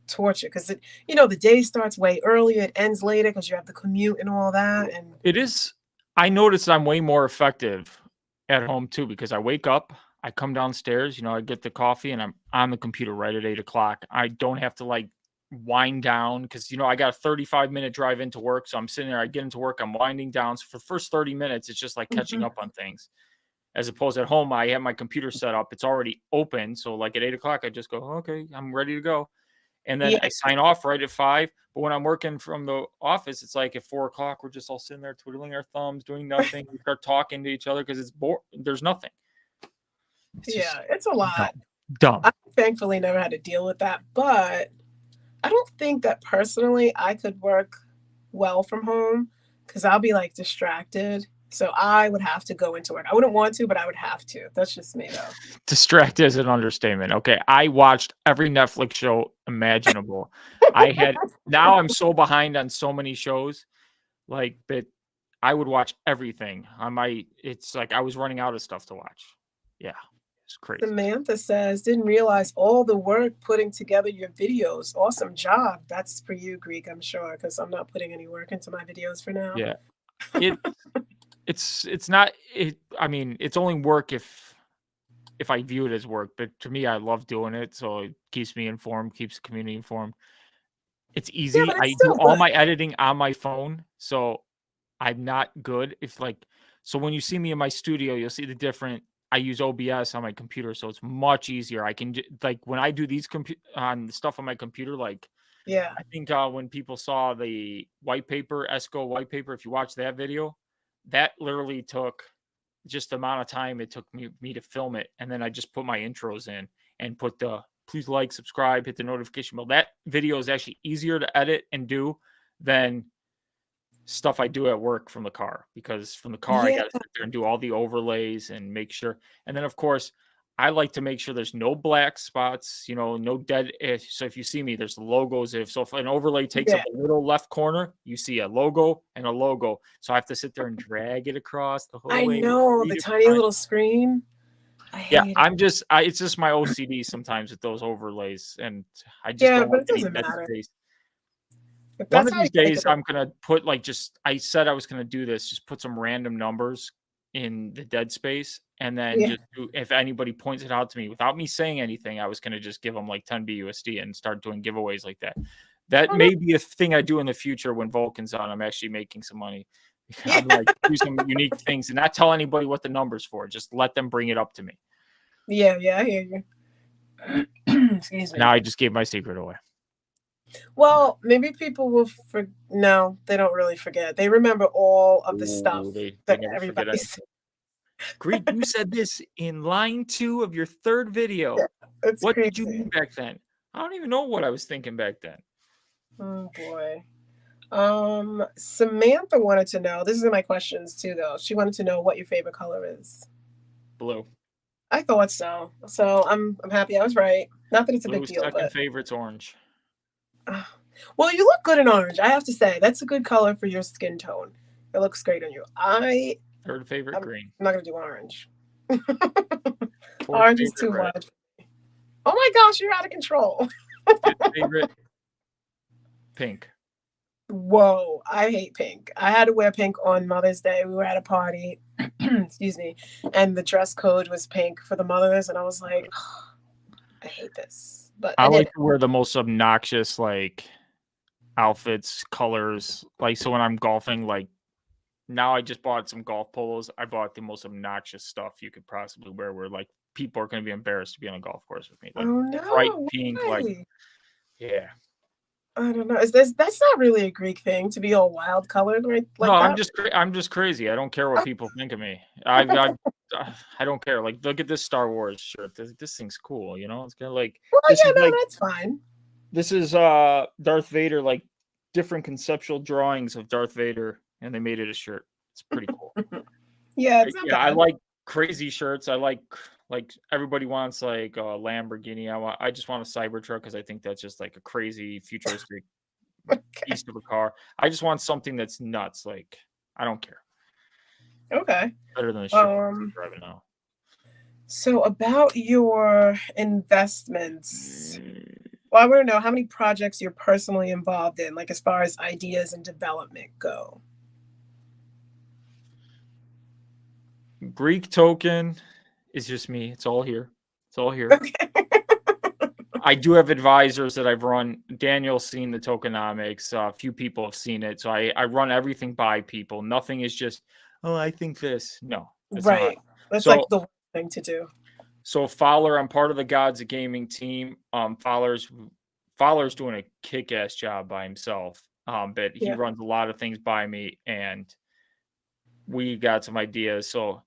torture because the day starts way earlier, it ends later because you have the commute and all that. And It is. I noticed I'm way more effective at home too because I wake up, I come downstairs, I get the coffee and I'm on the computer right at 8 o'clock. I don't have to like wind down because I got a 35-minute drive into work. So I'm sitting there, I get into work, I'm winding down. So for the first 30 minutes, it's just like catching Mhm. up on things. As opposed at home, I have my computer set up, it's already open. So like at 8 o'clock, I just go, okay, I'm ready to go. And then Yeah, I sign off right at 5. But when I'm working from the office, it's like at 4 o'clock, we're just all sitting there twiddling our thumbs, doing nothing. We start talking to each other because it's bored. There's nothing. It's just yeah, it's a lot. dumb. Dumb. I thankfully never had to deal with that, but I don't think that personally I could work well from home because I'll be like distracted. So I would have to go into work. I wouldn't want to, but I would have to. That's just me though. Distracted is an understatement. Okay. I watched every Netflix show imaginable. Now I'm so behind on so many shows, like, but I would watch everything. It's like I was running out of stuff to watch. Yeah. It's crazy. Samantha says, didn't realize all the work putting together your videos. Awesome job. That's for you, Greek, I'm sure, because I'm not putting any work into my videos for now. Yeah. It it's not it I mean, it's only work if I view it as work, but to me I love doing it, so it keeps me informed, keeps the community informed. It's Yeah, easy. but it's I do still all good. my editing on my phone, so I'm not good if so when you see me in my studio, you'll see the different I use OBS on my computer, so it's much easier. I can like when I do these on the stuff on my computer, like Yeah. I think when people saw the white paper, ESCO white paper, if you watch that video, that literally took just the amount of time it took me to film it, and then I just put my intros in and put the please like, subscribe, hit the notification bell. That video is actually easier to edit and do than stuff I do at work from the car, because from the car I Yeah. got to sit there and do all the overlays and make sure. And then of course I like to make sure there's no black spots, no dead. So if you see me, there's the logos. If an overlay takes up Yeah. a little left corner, you see a logo and a logo. So I have to sit there and drag it across the whole I way. know, Read the it tiny behind. little screen. I Yeah, hate it. it's just my OCD sometimes with those overlays, and I just Yeah, don't but like it any doesn't dead matter. space. If One that's of how you these think days, of it. I'm gonna put I said I was gonna do this, just put some random numbers in the dead space, and then Yeah. just if anybody points it out to me without me saying anything, I was gonna just give them like 10 BUSD and start doing giveaways like that. That Oh, no. may be a thing I do in the future when Vulcan's on. I'm actually making some money. Yeah. I'm like do some unique things and not tell anybody what the number's for. Just let them bring it up to me. Yeah, I hear you. Excuse me. Now I just gave my secret away. Well, maybe people will no, they don't really forget. They remember all of the stuff Ooh, they that never forget everybody anything. said. Greek, you said this in line 2 of your 3rd video. It's What did you crazy. mean back then? I don't even know what I was thinking back then. Oh boy. Samantha wanted to know, this is my questions too though. She wanted to know what your favorite color is. Blue. I thought so. So I'm happy I was right. Not that it's a big Blue. deal, Second but favorite's orange. well, you look good in orange. I have to say that's a good color for your skin tone. It looks great on you. Third favorite, I'm green. not gonna do orange. Fourth Orange is favorite, too red. much. Oh my gosh, you're out of control. Fifth favorite, pink. Whoa, I hate pink. I had to wear pink on Mother's Day. We were at a party, excuse me, and the dress code was pink for the mothers, and I was like, oh, I hate this, but I I did like it. to wear the most obnoxious outfits, colors. So when I'm golfing, now I just bought some golf polos. I bought the most obnoxious stuff you could possibly wear, where people are going to be embarrassed to be on a golf course with me. Oh Bright no, pink, why? yeah. I don't know. That's not really a Greek thing to be all wild colored No, like that? I'm just crazy. I don't care what people think of me. I don't care. Look at this Star Wars shirt. This thing's cool. It's kind of Well, this yeah, is no, that's fine. this is Darth Vader, different conceptual drawings of Darth Vader, and they made it a shirt. It's pretty cool. Yeah, it's not Yeah, I bad. like crazy shirts. I like everybody wants a Lamborghini. I just want a Cybertruck because I think that's just like a crazy futuristic beast of a car. I just want something that's nuts. I don't care. Okay. Better than the shit I'm Um, driving now. so about your investments, well, I want to know how many projects you're personally involved in, like as far as ideas and development go. Greek token is just me. It's all here. It's all here. Okay. I do have advisors that I've run. Daniel's seen the tokenomics. A few people have seen it. So I run everything by people. Nothing is just, oh, I think this. No, it's not. Right. That's like So the worst thing to do. Fowler, I'm part of the Gods of Gaming team. Fowler's doing a kick-ass job by himself. But he Yeah. runs a lot of things by me, and we got some ideas. So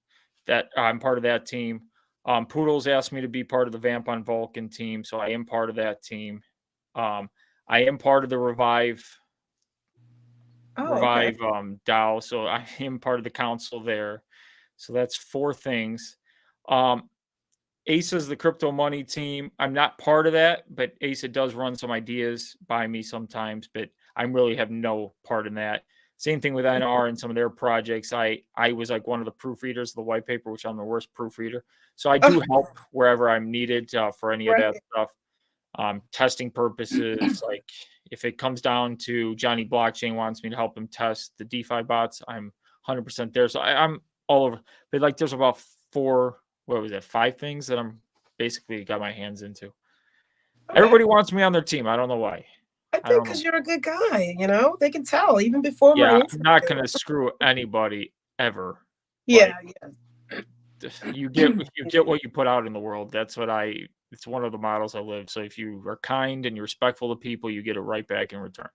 that I'm part of that team. Poodles asked me to be part of the Vamp on Vulcan team, so I am part of that team. I am part of the Revive Oh, okay. DAO, so I am part of the council there. So that's 4 things. ASA's the crypto money team. I'm not part of that, but ASA does run some ideas by me sometimes, but I really have no part in that. Same thing with NR and some of their projects. I was like one of the proofreaders of the white paper, which I'm the worst proofreader. So I do help wherever I'm needed for any of that stuff. Testing purposes, if it comes down to Johnny Blockchain wants me to help him test the DeFi bots, I'm 100% there. So I'm all over. But there's about 5 things that I'm basically got my hands into. Okay. Everybody wants me on their team. I don't know why. I think because you're a good guy, they can tell even before my I'm interview. not going to screw anybody ever. Yeah, You get what you put out in the world. That's what it's one of the models I live. So if you are kind and you're respectful to people, you get it right back in return.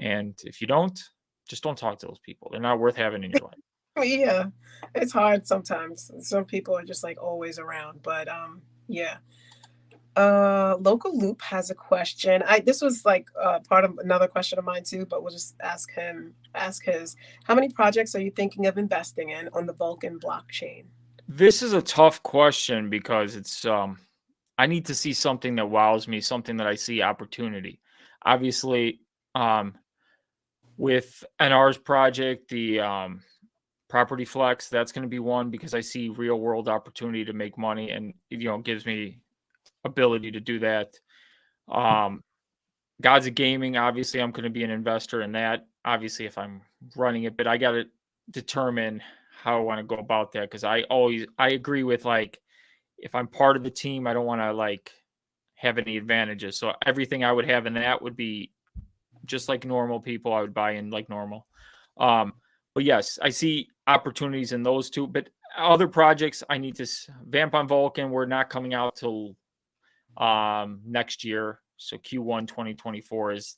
And if you don't, just don't talk to those people. They're not worth having in your life. Yeah, it's hard sometimes. Some people are just always around, but yeah. Local Loop has a question. This was like part of another question of mine too, but we'll just ask his. How many projects are you thinking of investing in on the Vulcan blockchain? This is a tough question because it's I need to see something that wows me, something that I see opportunity. Obviously, with NR's project, the property flex, that's going to be one because I see real world opportunity to make money, and gives me ability to do that. Gods of Gaming, obviously I'm going to be an investor in that, obviously if I'm running it, but I got to determine how I want to go about that, because I agree with, like, if I'm part of the team, I don't want to like have any advantages. So everything I would have in that would be just like normal people. I would buy in like normal. But yes, I see opportunities in those two. But other projects, I need to vamp on Vulcan. We're not coming out till next year. So Q1 2024 is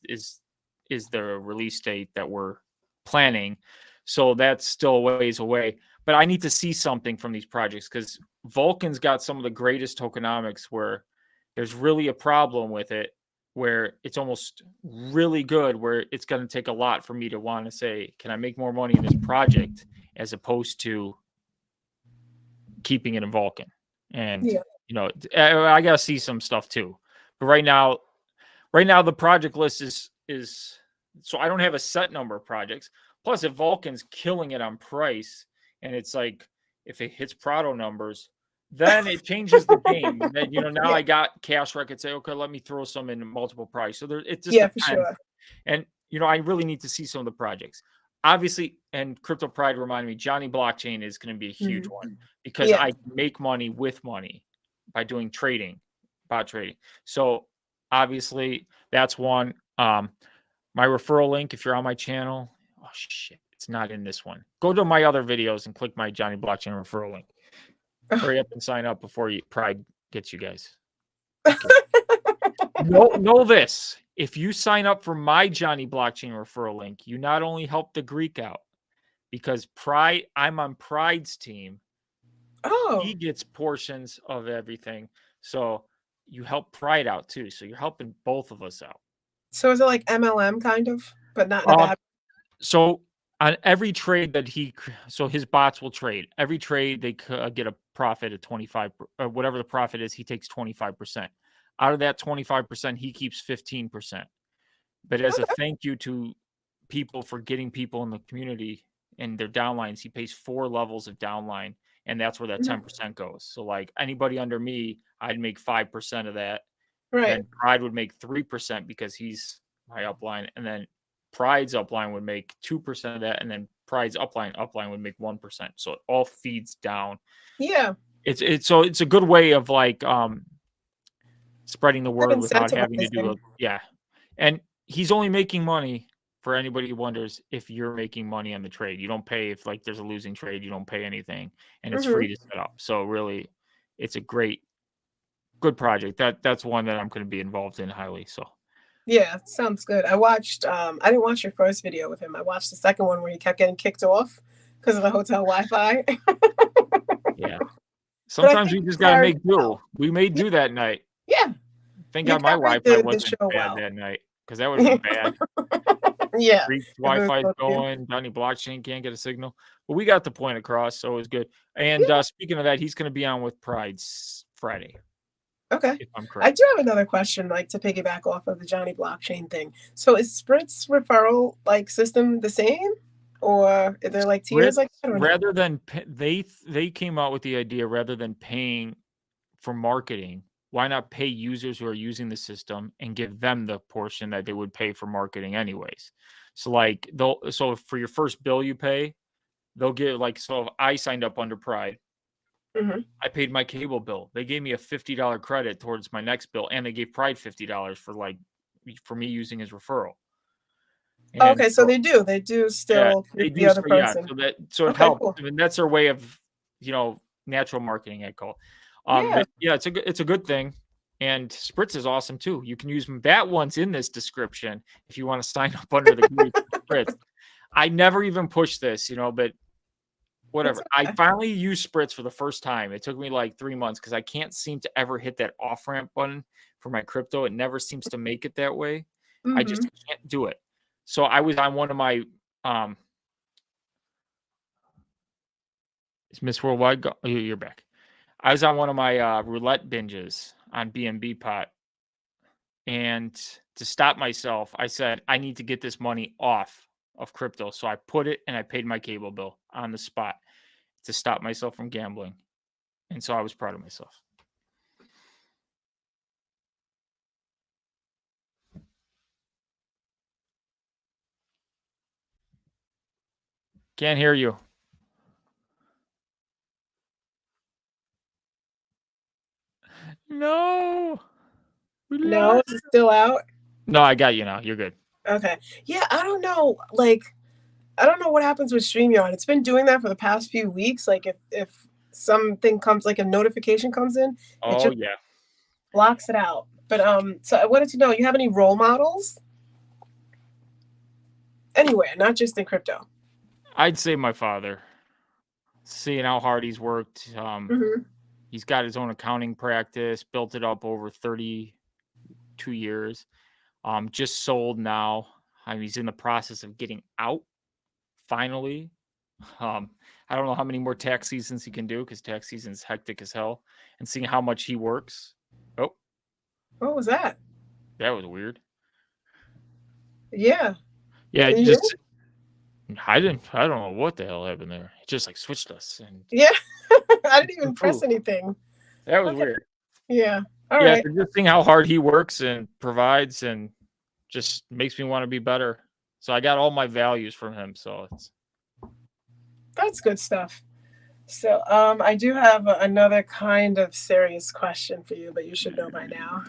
the release date that we're planning. So that's still a ways away. But I need to see something from these projects, because Vulcan's got some of the greatest tokenomics where there's really a problem with it, where it's almost really good, where it's going to take a lot for me to want to say, can I make more money in this project, as opposed to keeping it in Vulcan. And, I got to see some stuff too. But right now the project list is so I don't have a set number of projects. Plus, if Vulcan's killing it on price, and it's like, if it hits Prado numbers, then it changes the game. And then, now I got cash where I could say, okay, let me throw some in multiple price. So it just depends. For sure. And, I really need to see some of the projects. Obviously, and Crypto Pride reminded me, Johnny Blockchain is going to be a huge one, because I make money with money by doing trading, bot trading. So obviously that's one. My referral link, if you're on my channel, oh shit, it's not in this one. Go to my other videos and click my Johnny Blockchain referral link. Hurry up and sign up before Pride gets you guys. Okay. know this. If you sign up for my Johnny Blockchain referral link, you not only help the Greek out, because I'm on Pride's team. Oh. He gets portions of everything. So you help Pride out too. So you're helping both of us out. So is it like MLM kind of, but not in a bad? So on every trade that so his bots will trade. Every trade they get a profit of 25, or whatever the profit is. He takes 25%. Out of that 25%, he keeps 15%. But as a thank you to people for getting people in the community and their downlines, he pays 4 levels of downline, and that's where that 10% goes. So like anybody under me, I'd make 5% of that. Right. Then Pride would make 3% because he's my upline, and then Pride's upline would make 2% of that, and then Pride's upline would make 1%. So it all feeds down. Yeah. It's a good way of like spreading the word without having to do it. And he's only making money, for anybody who wonders, if you're making money on the trade. You don't pay if like there's a losing trade, you don't pay anything, and it's free to set up. So really, it's a good project. That's one that I'm going to be involved in highly. So yeah, sounds good. I watched I didn't watch your first video with him. I watched the second one where he kept getting kicked off because of the hotel Wi-Fi. Yeah. Sometimes we just gotta make do. We made do that night. Yeah. Thank God my Wi-Fi wasn't bad that night, because that would have been bad. Yeah. Wi-Fi going, Johnny Blockchain can't get a signal. But we got the point across, so it was good. And speaking of that, he's going to be on with Pride's Friday. Okay. If I'm correct. I do have another question, like to piggyback off of the Johnny Blockchain thing. So is SPRITZ referral like system the same, or are there like tiers like that? Rather than they came out with the idea, rather than paying for marketing, why not pay users who are using the system and give them the portion that they would pay for marketing anyways? So like so for your first bill you pay, they'll give like, so if I signed up under Pride, I paid my cable bill. They gave me a $50 credit towards my next bill, and they gave Pride $50 for me using his referral. And okay, so they do still they do the other person. So it helps. Cool. I mean, that's their way of natural marketing, I call it. It's a good thing. And SPRITZ is awesome too. You can use that one's in this description if you want to sign up under the group SPRITZ. I never even push this, but whatever. I okay. finally used Spritz for the first time. It took me like 3 months because I can't seem to ever hit that off ramp button for my crypto. It never seems to make it that way. I just can't do it. So I was on one of my is Miss Worldwide go? Oh, you're back. I was on one of my roulette binges on BNB pot, and to stop myself, I said I need to get this money off of crypto. So I put it and I paid my cable bill on the spot to stop myself from gambling. And so I was proud of myself. Can't hear you. No. No, is it still out? No, I got you now. You're good. Okay. Yeah, I don't know. Like, I don't know what happens with StreamYard. It's been doing that for the past few weeks. Like, if something comes, like a notification comes in, it Oh just yeah. blocks it out. But so I wanted to know, you have any role models? Anywhere, not just in crypto. I'd say my father. Seeing how hard he's worked. He's got his own accounting practice, built it up over 32 years. Just sold now. He's in the process of getting out finally. I don't know how many more tax seasons he can do because tax season is hectic as hell. And seeing how much he works. Oh, What was that? that was weird. Yeah. Yeah, Can you just I don't know what the hell happened there. It just like switched us and Yeah. I didn't even press anything. That was weird. Yeah. All right. Just seeing how hard he works and provides and just makes me want to be better. So I got all my values from him. So that's good stuff. So I do have another kind of serious question for you, but you should know by now.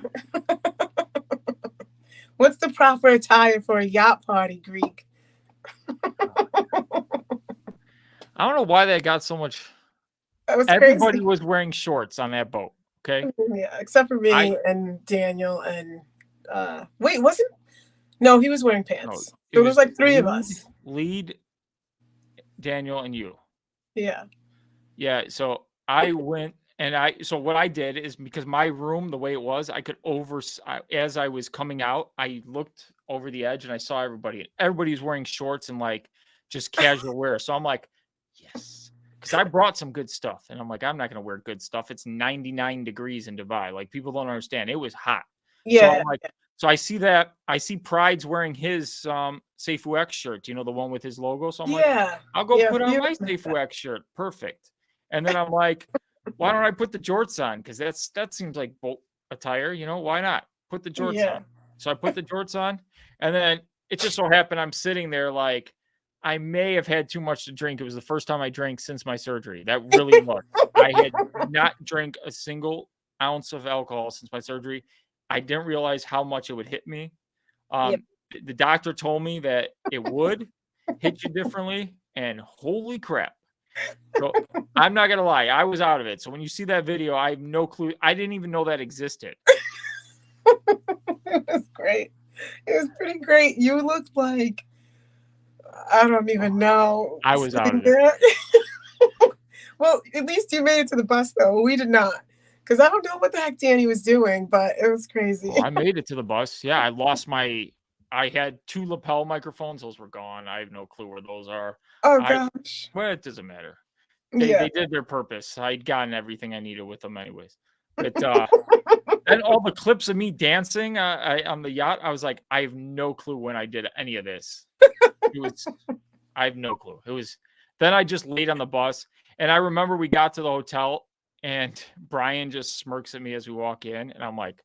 What's the proper attire for a yacht party, Greek? I don't know why they got so much. Everybody was wearing shorts on that boat. Okay. Yeah, except for me and Daniel and wait, wasn't? No, he was wearing pants. No, it was like three of us. Lead, Daniel, and you. Yeah. Yeah. So I went and so what I did is because my room, the way it was, I could as I was coming out, I looked over the edge and I saw everybody. Everybody's wearing shorts and like just casual wear. So I'm like, yes. Because I brought some good stuff. And I'm like, I'm not going to wear good stuff. It's 99 degrees in Dubai. Like, people don't understand. It was hot. Yeah. So I see that. I see Pride's wearing his Seifu X shirt. You know, the one with his logo. So I'm like, I'll go put on my Seifu X shirt. Perfect. And then I'm like, why don't I put the jorts on? Because that seems like boat attire. You know, why not? Put the jorts on. So I put the jorts on. And then it just so happened I'm sitting there like, I may have had too much to drink. It was the first time I drank since my surgery. That really was. I had not drank a single ounce of alcohol since my surgery. I didn't realize how much it would hit me. The doctor told me that it would hit you differently, and holy crap. So I'm not going to lie. I was out of it. So when you see that video, I have no clue. I didn't even know that existed. It was great. It was pretty great. You looked like, I don't even know. I was out of it. Well, at least you made it to the bus, though. We did not. Because I don't know what the heck Danny was doing, but it was crazy. I made it to the bus. Yeah, I had 2 lapel microphones. Those were gone. I have no clue where those are. Oh, gosh. Well, it doesn't matter. They did their purpose. I'd gotten everything I needed with them anyways. But and all the clips of me dancing on the yacht, I was like, I have no clue when I did any of this. I have no clue. Then I just laid on the bus. And I remember we got to the hotel and Brian just smirks at me as we walk in. And I'm like,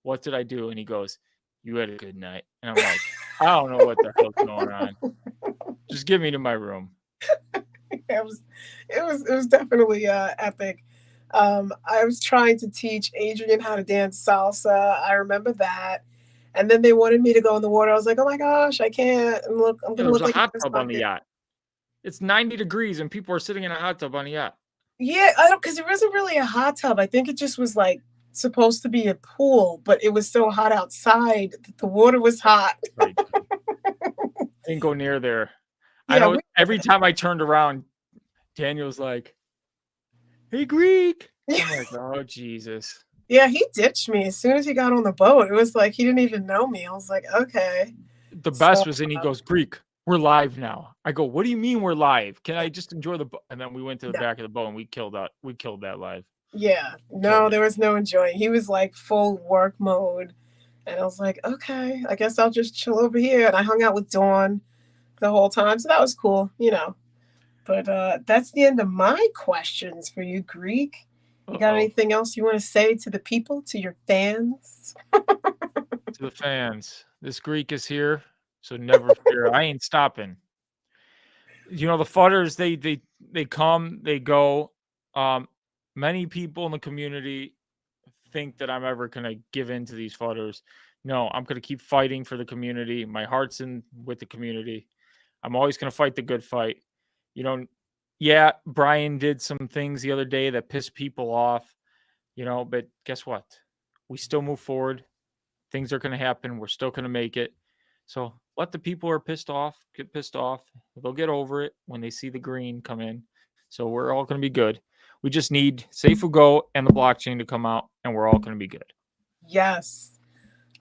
what did I do? And he goes, you had a good night. And I'm like, I don't know what the hell's going on. Just get me to my room. It was definitely epic. I was trying to teach Adrian how to dance salsa. I remember that. And then they wanted me to go in the water. I was like, oh my gosh, I can't. I'm going to look like a hot tub on the yacht. It's 90 degrees and people are sitting in a hot tub on the yacht. Yeah, because it wasn't really a hot tub. I think it just was like supposed to be a pool, but it was so hot outside that the water was hot. Right. Didn't go near there. Yeah, I know every time I turned around, Daniel's like, "Hey, Greek." I'm like, "Oh, Jesus." Yeah, he ditched me as soon as he got on the boat. It was like he didn't even know me. I was like, okay. The So best was in. He goes, "Greek, we're live now." I go, "What do you mean we're live? Can I just enjoy the boat?" And then we went to the no, back of the boat and we killed that. We killed that live. yeah, Killed no, it. there was no enjoying. He was like full work mode. And I was like, okay, I guess I'll just chill over here. And I hung out with Dawn the whole time. So that was cool, you know. But that's the end of my questions for you, Greek. You got Uh-oh. anything else you want to say to the people, to your fans? To the fans, this Greek is here, so never fear. I ain't stopping. You know, the fudders, they come, they go. Um, Many people in the community think that I'm ever gonna give in to these fudders. No, I'm gonna keep fighting for the community. My heart's in with the community. I'm always gonna fight the good fight. You know, yeah, Brian did some things the other day that pissed people off, but guess what? We still move forward. Things are gonna happen. We're still gonna make it. So let the people who are pissed off get pissed off. They'll get over it when they see the green come in. So we're all going to be good. We just need SafeWoGo and the blockchain to come out, and we're all going to be good. Yes.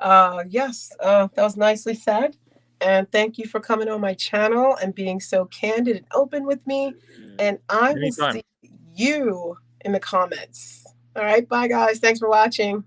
Yes. That was nicely said. And thank you for coming on my channel and being so candid and open with me. And I will Anytime. see you in the comments. All right. Bye, guys. Thanks for watching.